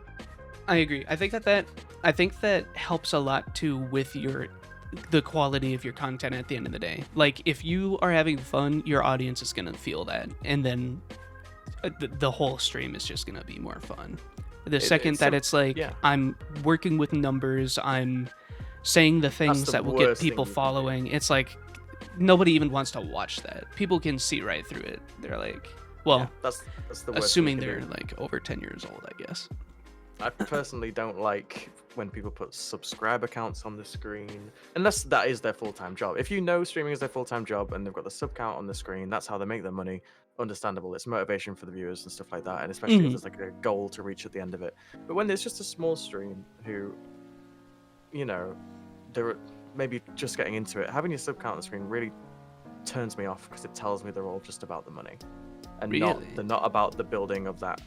A: I agree. I think that helps a lot too with your the quality of your content at the end of the day. Like, if you are having fun, your audience is going to feel that. And then the whole stream is just going to be more fun. The second that it's like,
B: yeah.
A: I'm working with numbers, I'm saying the things that will get
B: worst thing
A: people
B: you can do.
A: following, it's like, nobody even wants to watch that. People can see right through it. They're like, well,
B: Yeah, that's the worst
A: assuming
B: thing you
A: they're
B: can do.
A: like over 10 years old, I guess.
B: I personally don't like when people put subscriber counts on the screen, unless that is their full-time job. If you know streaming is their full-time job and they've got the sub count on the screen, that's how they make their money. Understandable. It's motivation for the viewers and stuff like that, and especially if there's like a goal to reach at the end of it. But when there's just a small stream who, you know, they're maybe just getting into it, having your sub count on the screen really turns me off, because it tells me they're all just about the money, and
A: Really?
B: they're not about the building of that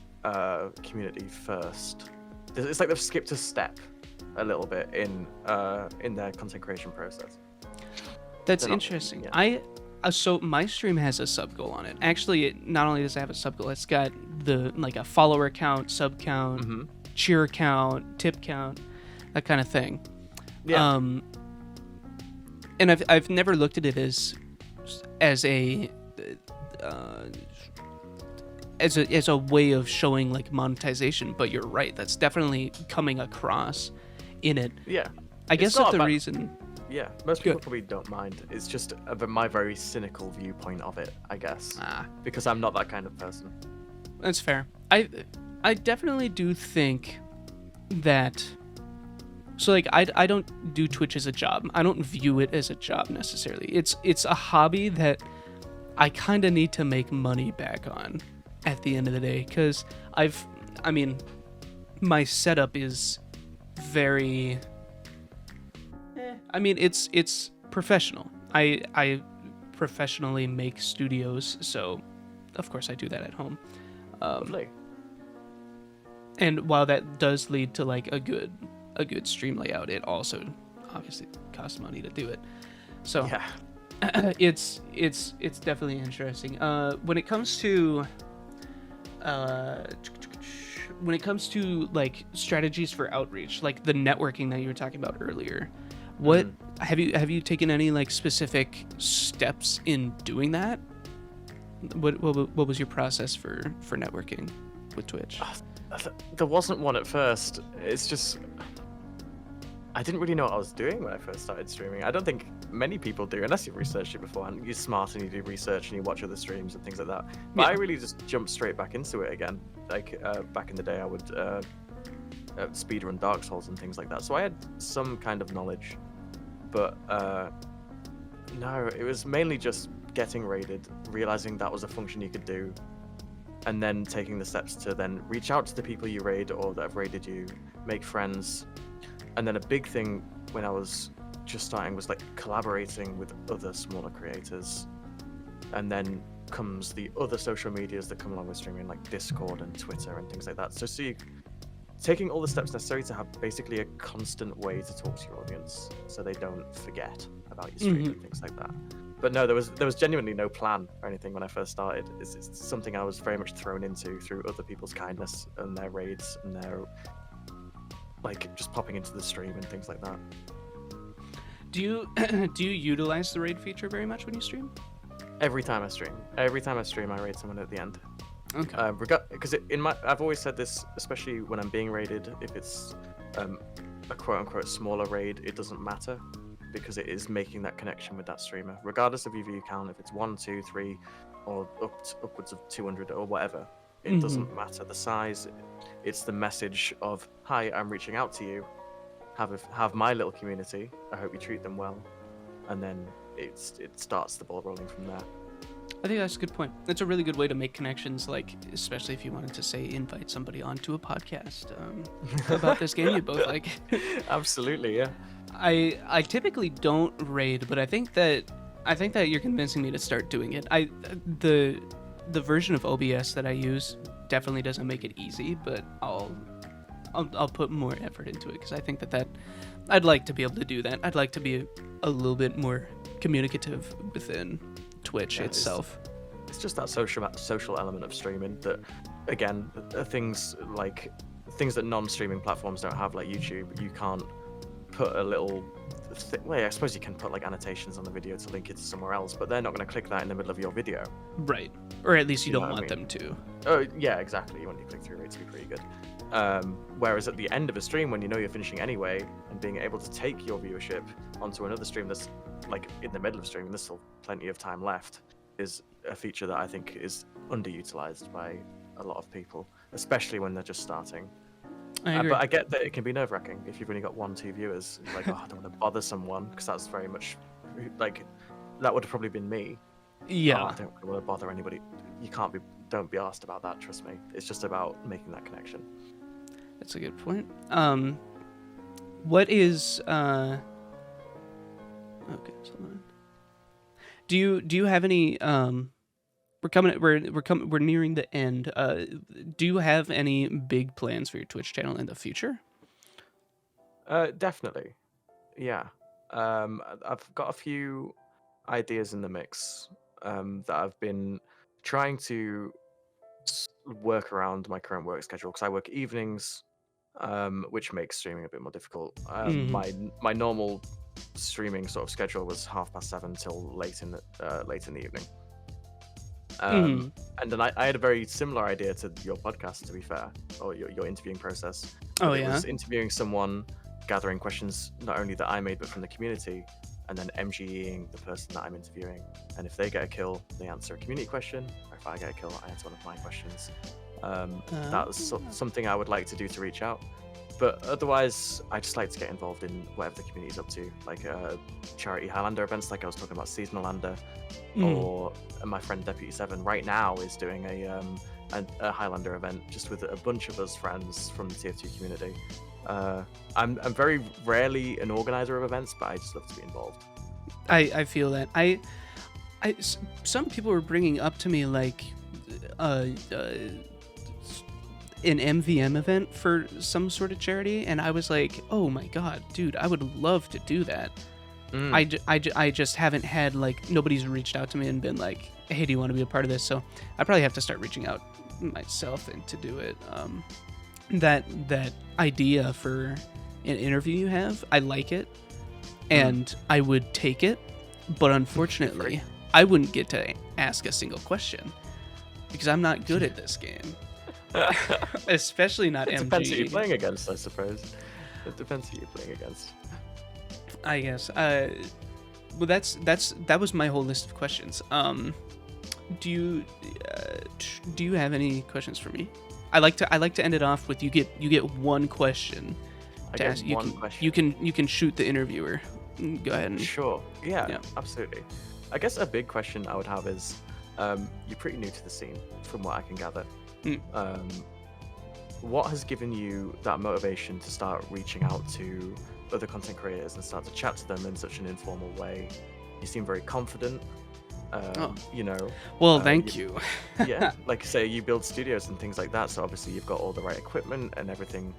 B: community first. It's like they've skipped a step a little bit in their content creation process.
A: That's
B: They're not-
A: interesting.
B: yeah.
A: So my stream has a sub goal on it. Actually, it not only does it have a sub goal, it's got a follower count, sub count,
B: Mm-hmm.
A: cheer count, tip count, that kind of thing.
B: Yeah.
A: And I've never looked at it as a as a way of showing like monetization, but you're right, that's definitely coming across in it.
B: Yeah.
A: I guess
B: It's not
A: that the
B: about-
A: reason
B: Yeah. Most people
A: Good.
B: probably don't mind. It's just my very cynical viewpoint of it, I guess,
A: ah,
B: because I'm not that kind of person.
A: that's fair. I definitely do think that, so like I don't do Twitch as a job. I don't view it as a job necessarily. It's a hobby that I kind of need to make money back on at the end of the day, because my setup is very it's professional. I professionally make studios, so of course I do that at home.
B: Lovely.
A: And while that does lead to like a good stream layout, it also obviously costs money to do it. So
B: Yeah.
A: it's definitely interesting. When it comes to like strategies for outreach, like the networking that you were talking about earlier, what have you taken any like specific steps in doing that? What was your process for networking with Twitch?
B: There wasn't one at first. It's just I didn't really know what I was doing when I first started streaming. I don't think many people do, unless you've researched it beforehand. You're smart and you do research and you watch other streams and things like that. But
A: Yeah.
B: I really just jumped straight back into it again. Like back in the day, I would speedrun Dark Souls and things like that. So I had some kind of knowledge, but no, it was mainly just getting raided, realizing that was a function you could do, and then taking the steps to then reach out to the people you raid or that have raided you, make friends. And then a big thing when I was just starting was like collaborating with other smaller creators. And then comes the other social medias that come along with streaming, like Discord and Twitter and things like that. So you taking all the steps necessary to have basically a constant way to talk to your audience, so they don't forget about your stream and things like that. But no, there was genuinely no plan or anything when I first started. It's something I was very much thrown into through other people's kindness and their raids and their like just popping into the stream and things like that.
A: Do you utilize the raid feature very much when you stream?
B: Every time I stream, I raid someone at the end.
A: Okay.
B: Because I've always said this, especially when I'm being raided, if it's a quote unquote smaller raid, it doesn't matter, because it is making that connection with that streamer, regardless of your view count. If it's 1, 2, 3, or upwards of 200 or whatever, it doesn't matter the size. It's the message of, hi, I'm reaching out to you. Have my little community. I hope you treat them well, and then it starts the ball rolling from there.
A: I think that's a good point. It's a really good way to make connections, like especially if you wanted to say invite somebody onto a podcast about this game you both like.
B: Absolutely, yeah.
A: I typically don't raid, but I think that you're convincing me to start doing it. The version of OBS that I use definitely doesn't make it easy, but I'll put more effort into it, because I think that I'd like to be able to do that. I'd like to be a little bit more communicative within Twitch itself.
B: It's just that social element of streaming that, again, things that non-streaming platforms don't have, like YouTube. You can't put a little well, I suppose you can put like annotations on the video to link it to somewhere else, but they're not going to click that in the middle of your video.
A: Right. Or at least you
B: You know
A: don't
B: what I
A: want
B: mean?
A: them to.
B: Oh yeah, exactly. You want your click-through rate to be pretty good. Whereas at the end of a stream, when you know you're finishing anyway, and being able to take your viewership onto another stream that's like in the middle of streaming, there's still plenty of time left, is a feature that I think is underutilized by a lot of people, especially when they're just starting.
A: I agree.
B: But I get that it can be nerve-wracking if you've only got 1-2 viewers. Like, oh, I don't want to bother someone, because that's very much like that would have probably been me.
A: Yeah.
B: Oh, I don't want to bother anybody. Don't be asked about that. Trust me. It's just about making that connection.
A: That's a good point. What is okay, hold on. Do you have any we're nearing the end. Do you have any big plans for your Twitch channel in the future?
B: Definitely. Yeah. I've got a few ideas in the mix that I've been trying to work around my current work schedule, because I work evenings, which makes streaming a bit more difficult. My normal streaming sort of schedule was 7:30 till late in the evening. And then I had a very similar idea to your podcast, to be fair, or your interviewing process.
A: Oh,
B: It
A: yeah?
B: was interviewing someone, gathering questions not only that I made but from the community, and then MGEing the person that I'm interviewing. And if they get a kill, they answer a community question, or if I get a kill, I answer one of my questions. That's something I would like to do to reach out. But otherwise, I just like to get involved in whatever the community's up to, like charity Highlander events, like I was talking about Seasonal Lander, or my friend Deputy 7 right now is doing a Highlander event just with a bunch of us friends from the TF2 community. I'm very rarely an organizer of events, but I just love to be involved.
A: I feel that. Some people were bringing up to me like an MVM event for some sort of charity, and I was like, oh my god, dude, I would love to do that. I just haven't had, like, nobody's reached out to me and been like, hey, do you want to be a part of this? So I probably have to start reaching out myself and to do it. That idea for an interview you have, I like it, and I would take it, but unfortunately I wouldn't get to ask a single question because I'm not good at this game. Especially not MG.
B: Depends who you're playing against, I suppose. It depends who you're playing against,
A: I guess. Well, that was my whole list of questions. Do you have any questions for me? I like to end it off with you get one question to ask. You can shoot the interviewer. Go ahead and
B: Sure. Yeah, absolutely. I guess a big question I would have is, you're pretty new to the scene, from what I can gather. What has given you that motivation to start reaching out to other content creators and start to chat to them in such an informal way? You seem very confident. You know.
A: Well, thank you.
B: Yeah, like say you build studios and things like that, so obviously you've got all the right equipment and everything.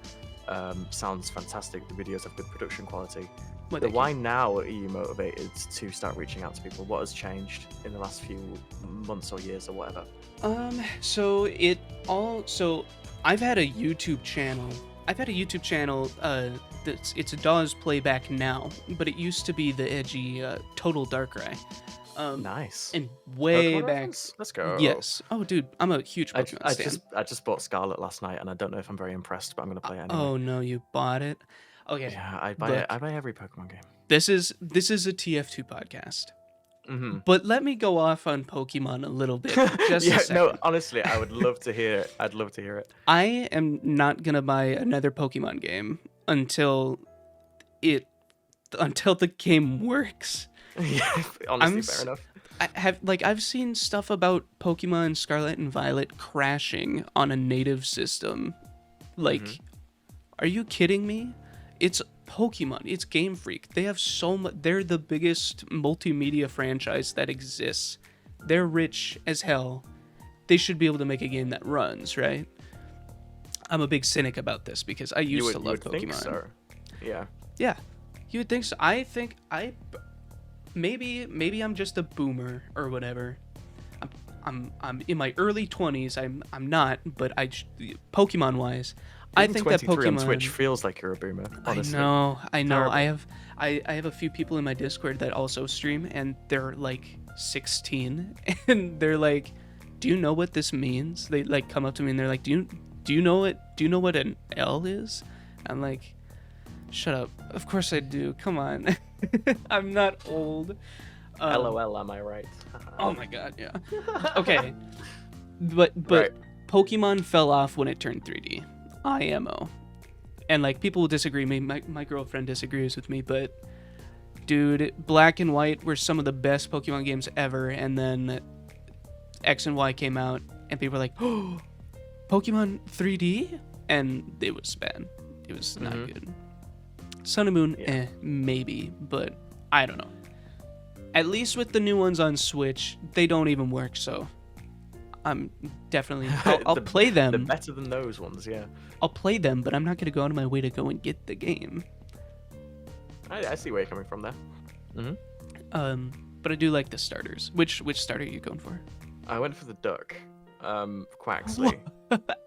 B: Sounds fantastic. The videos have good production quality.
A: Well,
B: But why now are you motivated to start reaching out to people? What has changed in the last few months or years or whatever?
A: So I've had a YouTube channel. It's a Dawes Playback now, but it used to be the edgy Total Darkrai.
B: Nice.
A: And way
B: Pokemon
A: back.
B: reference? Let's go.
A: Yes. Oh, dude, I'm a huge Pokemon stan.
B: I just bought Scarlet last night, and I don't know if I'm very impressed, but I'm gonna play it anyway.
A: Oh no, you bought it. Okay.
B: Yeah, I buy every Pokemon game.
A: This is a TF2 podcast.
B: Mm-hmm.
A: But let me go off on Pokemon a little bit. Just a second.
B: No, honestly, I would love to hear it. I'd love to hear it.
A: I am not gonna buy another Pokemon game until the game works.
B: Yeah, honestly, fair enough.
A: I've seen stuff about Pokemon Scarlet and Violet crashing on a native system. Like, are you kidding me? It's Pokemon. It's Game Freak. They have so much. They're the biggest multimedia franchise that exists. They're rich as hell. They should be able to make a game that runs, right? I'm a big cynic about this because I used to love Pokemon.
B: Think so. Yeah.
A: Yeah, you would think so. I think maybe I'm just a boomer or whatever. I'm in my early 20s. I'm not, but Pokemon wise, I
B: Being
A: think that
B: 23 on Twitch
A: Pokemon.
B: feels like you're a boomer. Honestly.
A: I know.
B: Terrible.
A: I have a few people in my Discord that also stream, and they're like 16, and they're like, "Do you know what this means?" They like come up to me and they're like, do you know what an L is?" I'm like, "Shut up. Of course I do. Come on." I'm not old.
B: LOL, am I right?
A: Oh my god, yeah. Okay, but
B: Right.
A: Pokemon fell off when it turned 3D. IMO. And like people will disagree. My girlfriend disagrees with me, but dude, Black and White were some of the best Pokemon games ever, and then X and Y came out, and people were like, "Oh, Pokemon 3D," and it was bad. It was not good. Sun and Moon, maybe, but I don't know. At least with the new ones on Switch, they don't even work. So I'm definitely I'll play them.
B: They're better than those ones, yeah.
A: I'll play them, but I'm not gonna go out of my way to go and get the game.
B: I see where you're coming from there.
A: But I do like the starters. Which starter are you going for?
B: I went for the duck. Quaxley.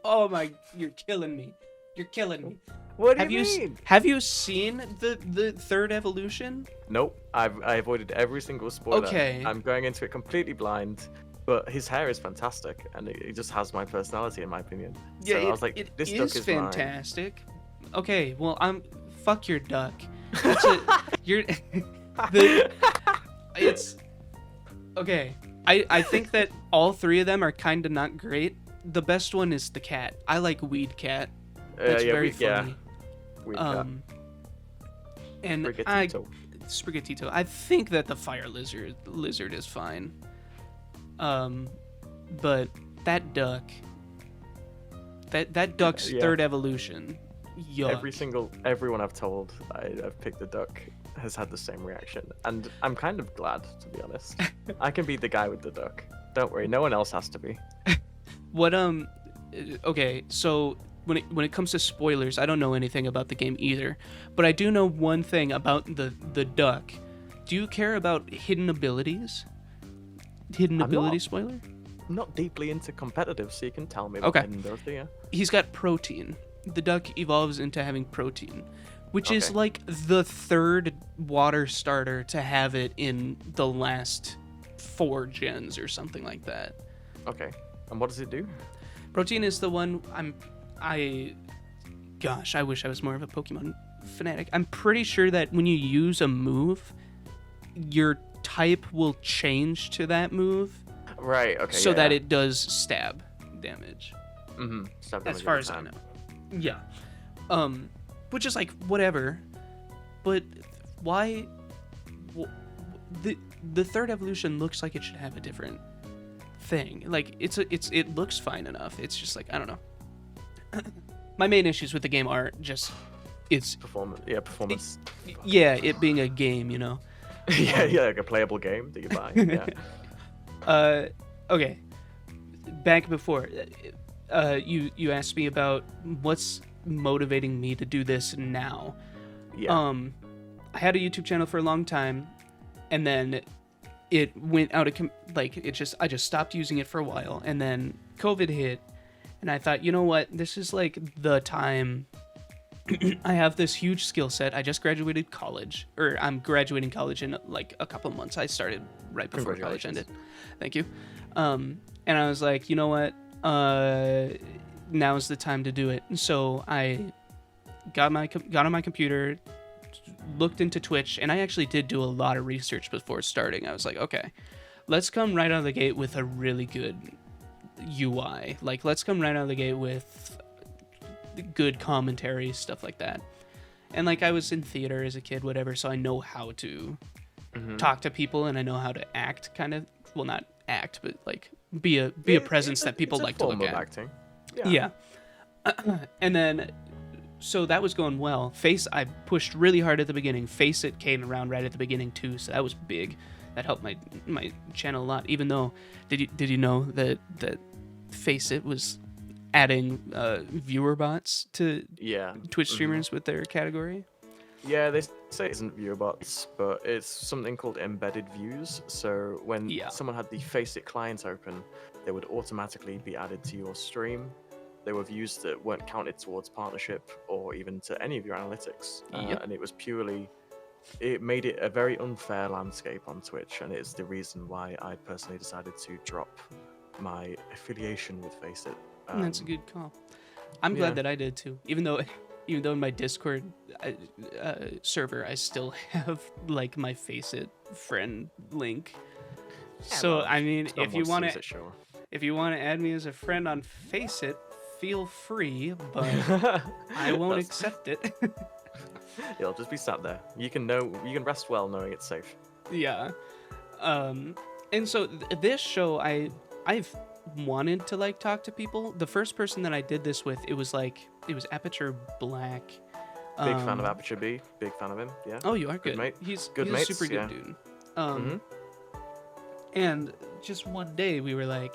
A: Oh my! You're killing me. You're killing me.
B: What do you mean?
A: Have you seen the third evolution?
B: Nope. I avoided every single spoiler.
A: Okay.
B: I'm going into it completely blind. But his hair is fantastic, and it just has my personality, in my opinion.
A: Yeah,
B: so I was like, this duck is
A: fantastic. Okay, well, fuck your duck. That's it. It's okay. I think that all three of them are kind of not great. The best one is the cat. I like Weed Cat. That's very funny.
B: Weed cat.
A: And Sprigatito. I think that the fire lizard is fine. But that duck, that duck's third evolution, yuck.
B: Everyone I've told I've picked the duck has had the same reaction, and I'm kind of glad, to be honest. I can be the guy with the duck. Don't worry, no one else has to be.
A: What okay, so when it comes to spoilers, I don't know anything about the game either, but I do know one thing about the duck. Do you care about hidden abilities? Spoiler?
B: I'm not deeply into competitive, so you can tell me about hidden ability, yeah.
A: He's got protein. The duck evolves into having protein, which is like the third water starter to have it in the last 4 gens or something like that.
B: Okay. And what does it do?
A: Protein is the one Gosh, I wish I was more of a Pokemon fanatic. I'm pretty sure that when you use a move, your type will change to that move.
B: Right, okay.
A: So that it does stab damage.
B: Stab damage
A: as far as I know. Yeah. Which is like whatever. But why the third evolution looks like it should have a different thing. Like it looks fine enough. It's just like I don't know. My main issues with the game are just it's
B: performance. Yeah, performance.
A: It being a game, you know.
B: yeah, like a playable game that you buy. Yeah.
A: Okay. Back before, you asked me about what's motivating me to do this now.
B: Yeah.
A: I had a YouTube channel for a long time, and then it went out of I just stopped using it for a while, and then COVID hit, and I thought, you know what, this is like the time. I have this huge skill set. I just graduated college, or I'm graduating college in like a couple of months. I started right before college ended. Thank you. And I was like, you know what? Now's the time to do it. So I got on my computer, looked into Twitch, and I actually did do a lot of research before starting. I was like, okay, let's come right out of the gate with a really good UI. Like, let's come right out of the gate with good commentary, stuff like that. And like I was in theater as a kid, whatever, so I know how to talk to people, and I know how to act, kind of, well, not act, but like be a presence that people like to look at.
B: Acting.
A: Yeah. And then so that was going well. I pushed really hard at the beginning. Face It came around right at the beginning too, so that was big. That helped my channel a lot. Even though, did you know that Face It was adding viewer bots to Twitch streamers with their category?
B: Yeah, they say it isn't viewer bots, but it's something called embedded views. So when someone had the Face It client open, they would automatically be added to your stream. they were views that weren't counted towards partnership or even to any of your analytics.
A: Yep.
B: And it was purely, it made it a very unfair landscape on Twitch, and it's the reason why I personally decided to drop my affiliation with Face It.
A: That's a good call. I'm
B: yeah.
A: glad that I did too. Even though in my Discord server, I still have like my Face It friend link. So
B: well,
A: I mean,
B: someone
A: if you
B: wants
A: want
B: use
A: to,
B: it, sure.
A: if you want to add me as a friend on Face It, feel free, but I won't
B: That's-
A: accept it.
B: It'll just be sat there. You can rest well knowing it's safe.
A: Yeah. And so this show, I've wanted to like talk to people. The first person that I did this with, it was Aperture Black.
B: Big fan of Aperture B. Big fan of him. Yeah.
A: Oh, you are good.
B: Mate.
A: He's
B: Good
A: a
B: mates,
A: super good
B: yeah.
A: dude.
B: Mhm.
A: And just one day we were like,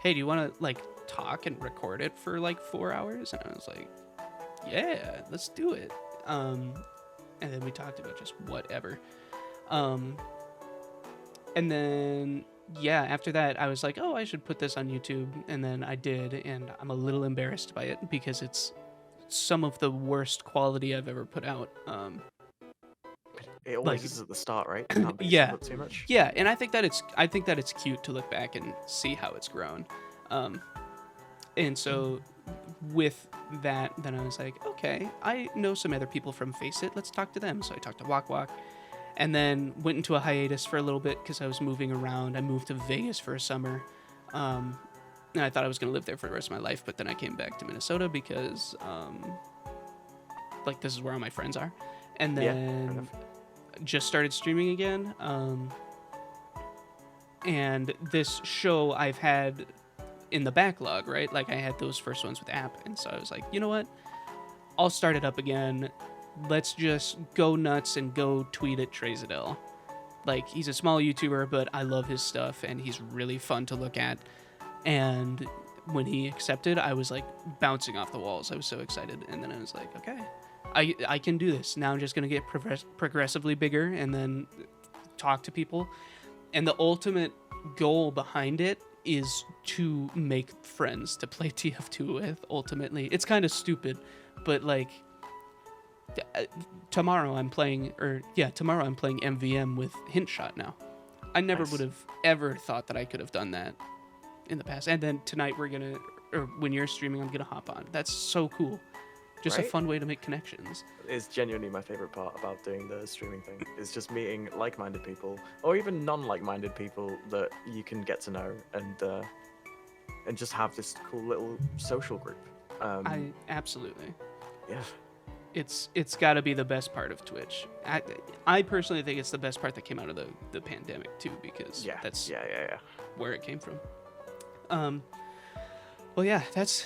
A: "Hey, do you want to like talk and record it for like 4 hours?" And I was like, "Yeah, let's do it." And then we talked about just whatever. And then yeah, after that I was like, "Oh, I should put this on YouTube." And then I did, and I'm a little embarrassed by it because it's some of the worst quality I've ever put out.
B: It always
A: Like-
B: is at the start, right? You can't base
A: Yeah.
B: it up too much.
A: Yeah, and I think that it's cute to look back and see how it's grown. And so with that, then I was like, okay, I know some other people from Face It. Let's talk to them. So I talked to Wok Wok, and then went into a hiatus for a little bit because I was moving around. I moved to Vegas for a summer, and I thought I was going to live there for the rest of my life. But then I came back to Minnesota because, like, this is where all my friends are. And
B: Yeah, fair
A: then
B: enough.
A: just started streaming again. And this show I've had in the backlog, right? Like I had those first ones with App, and so I was like, you know what? I'll start it up again. Let's just go nuts and go tweet at Trazadell. Like, he's a small YouTuber, but I love his stuff, and he's really fun to look at. And when he accepted, I was like bouncing off the walls. I was so excited, and then I was like, okay, I can do this. Now I'm just gonna get progressively bigger, and then talk to people. And the ultimate goal behind it is to make friends to play TF2 with. Ultimately, it's kind of stupid, but like tomorrow I'm playing MVM with Hintshot now. I never
B: Nice.
A: would have ever thought that I could have done that in the past. And then tonight when you're streaming, I'm gonna hop on. That's so cool. Just a
B: Right?
A: fun way to make connections.
B: It's genuinely my favorite part about doing the streaming thing. Is just meeting like-minded people, or even non-like-minded people that you can get to know, and just have this cool little social group.
A: Absolutely.
B: Yeah.
A: It's got to be the best part of Twitch. I personally think it's the best part that came out of the pandemic too, because
B: Yeah.
A: that's
B: Yeah.
A: where it came from. Well, yeah, that's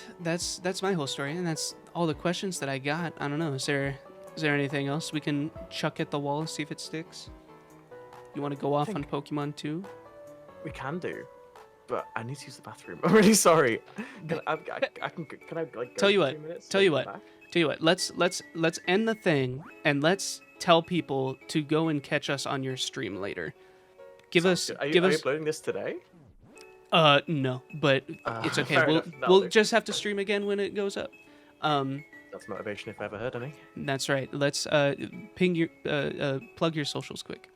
A: my whole story, and that's all the questions that I got. I don't know. Is there anything else we can chuck at the wall and see if it sticks? You want to go off on Pokemon too?
B: We can do, but I need to use the bathroom. I'm really sorry. Can I like go
A: Tell you
B: for
A: what,
B: 2 minutes?
A: tell you
B: and
A: what.
B: come back?
A: Tell you what, let's end the thing, and let's tell people to go and catch us on your stream later. Give us
B: Are you uploading this today?
A: no, but it's okay.
B: Fair
A: We'll
B: enough. That'll
A: we'll
B: do.
A: just have to stream again when it goes up.
B: That's motivation if I ever heard any.
A: That's right. Let's plug your socials quick.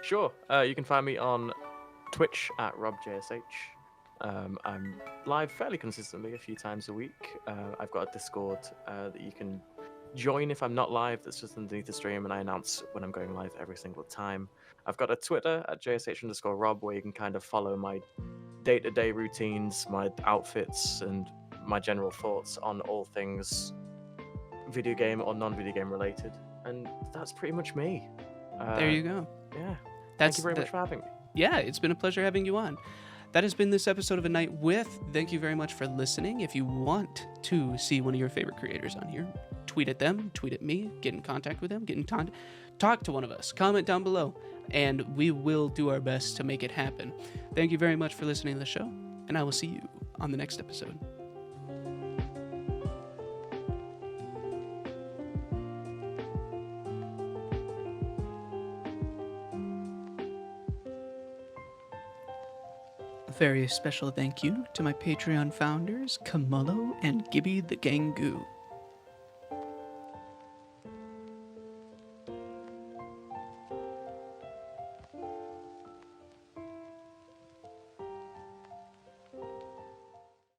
B: Sure. You can find me on Twitch at RobJSH. I'm live fairly consistently, a few times a week. I've got a Discord that you can join if I'm not live. That's just underneath the stream, and I announce when I'm going live every single time. I've got a Twitter at JSH_Rob, where you can kind of follow my day-to-day routines, my outfits, and my general thoughts on all things video game or non-video game related. And that's pretty much me.
A: There you go.
B: Yeah.
A: That's
B: Thank you very much for having me.
A: Yeah, it's been a pleasure having you on. That has been this episode of A Night With. Thank you very much for listening. If you want to see one of your favorite creators on here, tweet at them, tweet at me, get in contact with them, talk to one of us, comment down below, and we will do our best to make it happen. Thank you very much for listening to the show, and I will see you on the next episode. very special thank you to my Patreon founders, Kamullo and Gibby the Gangu.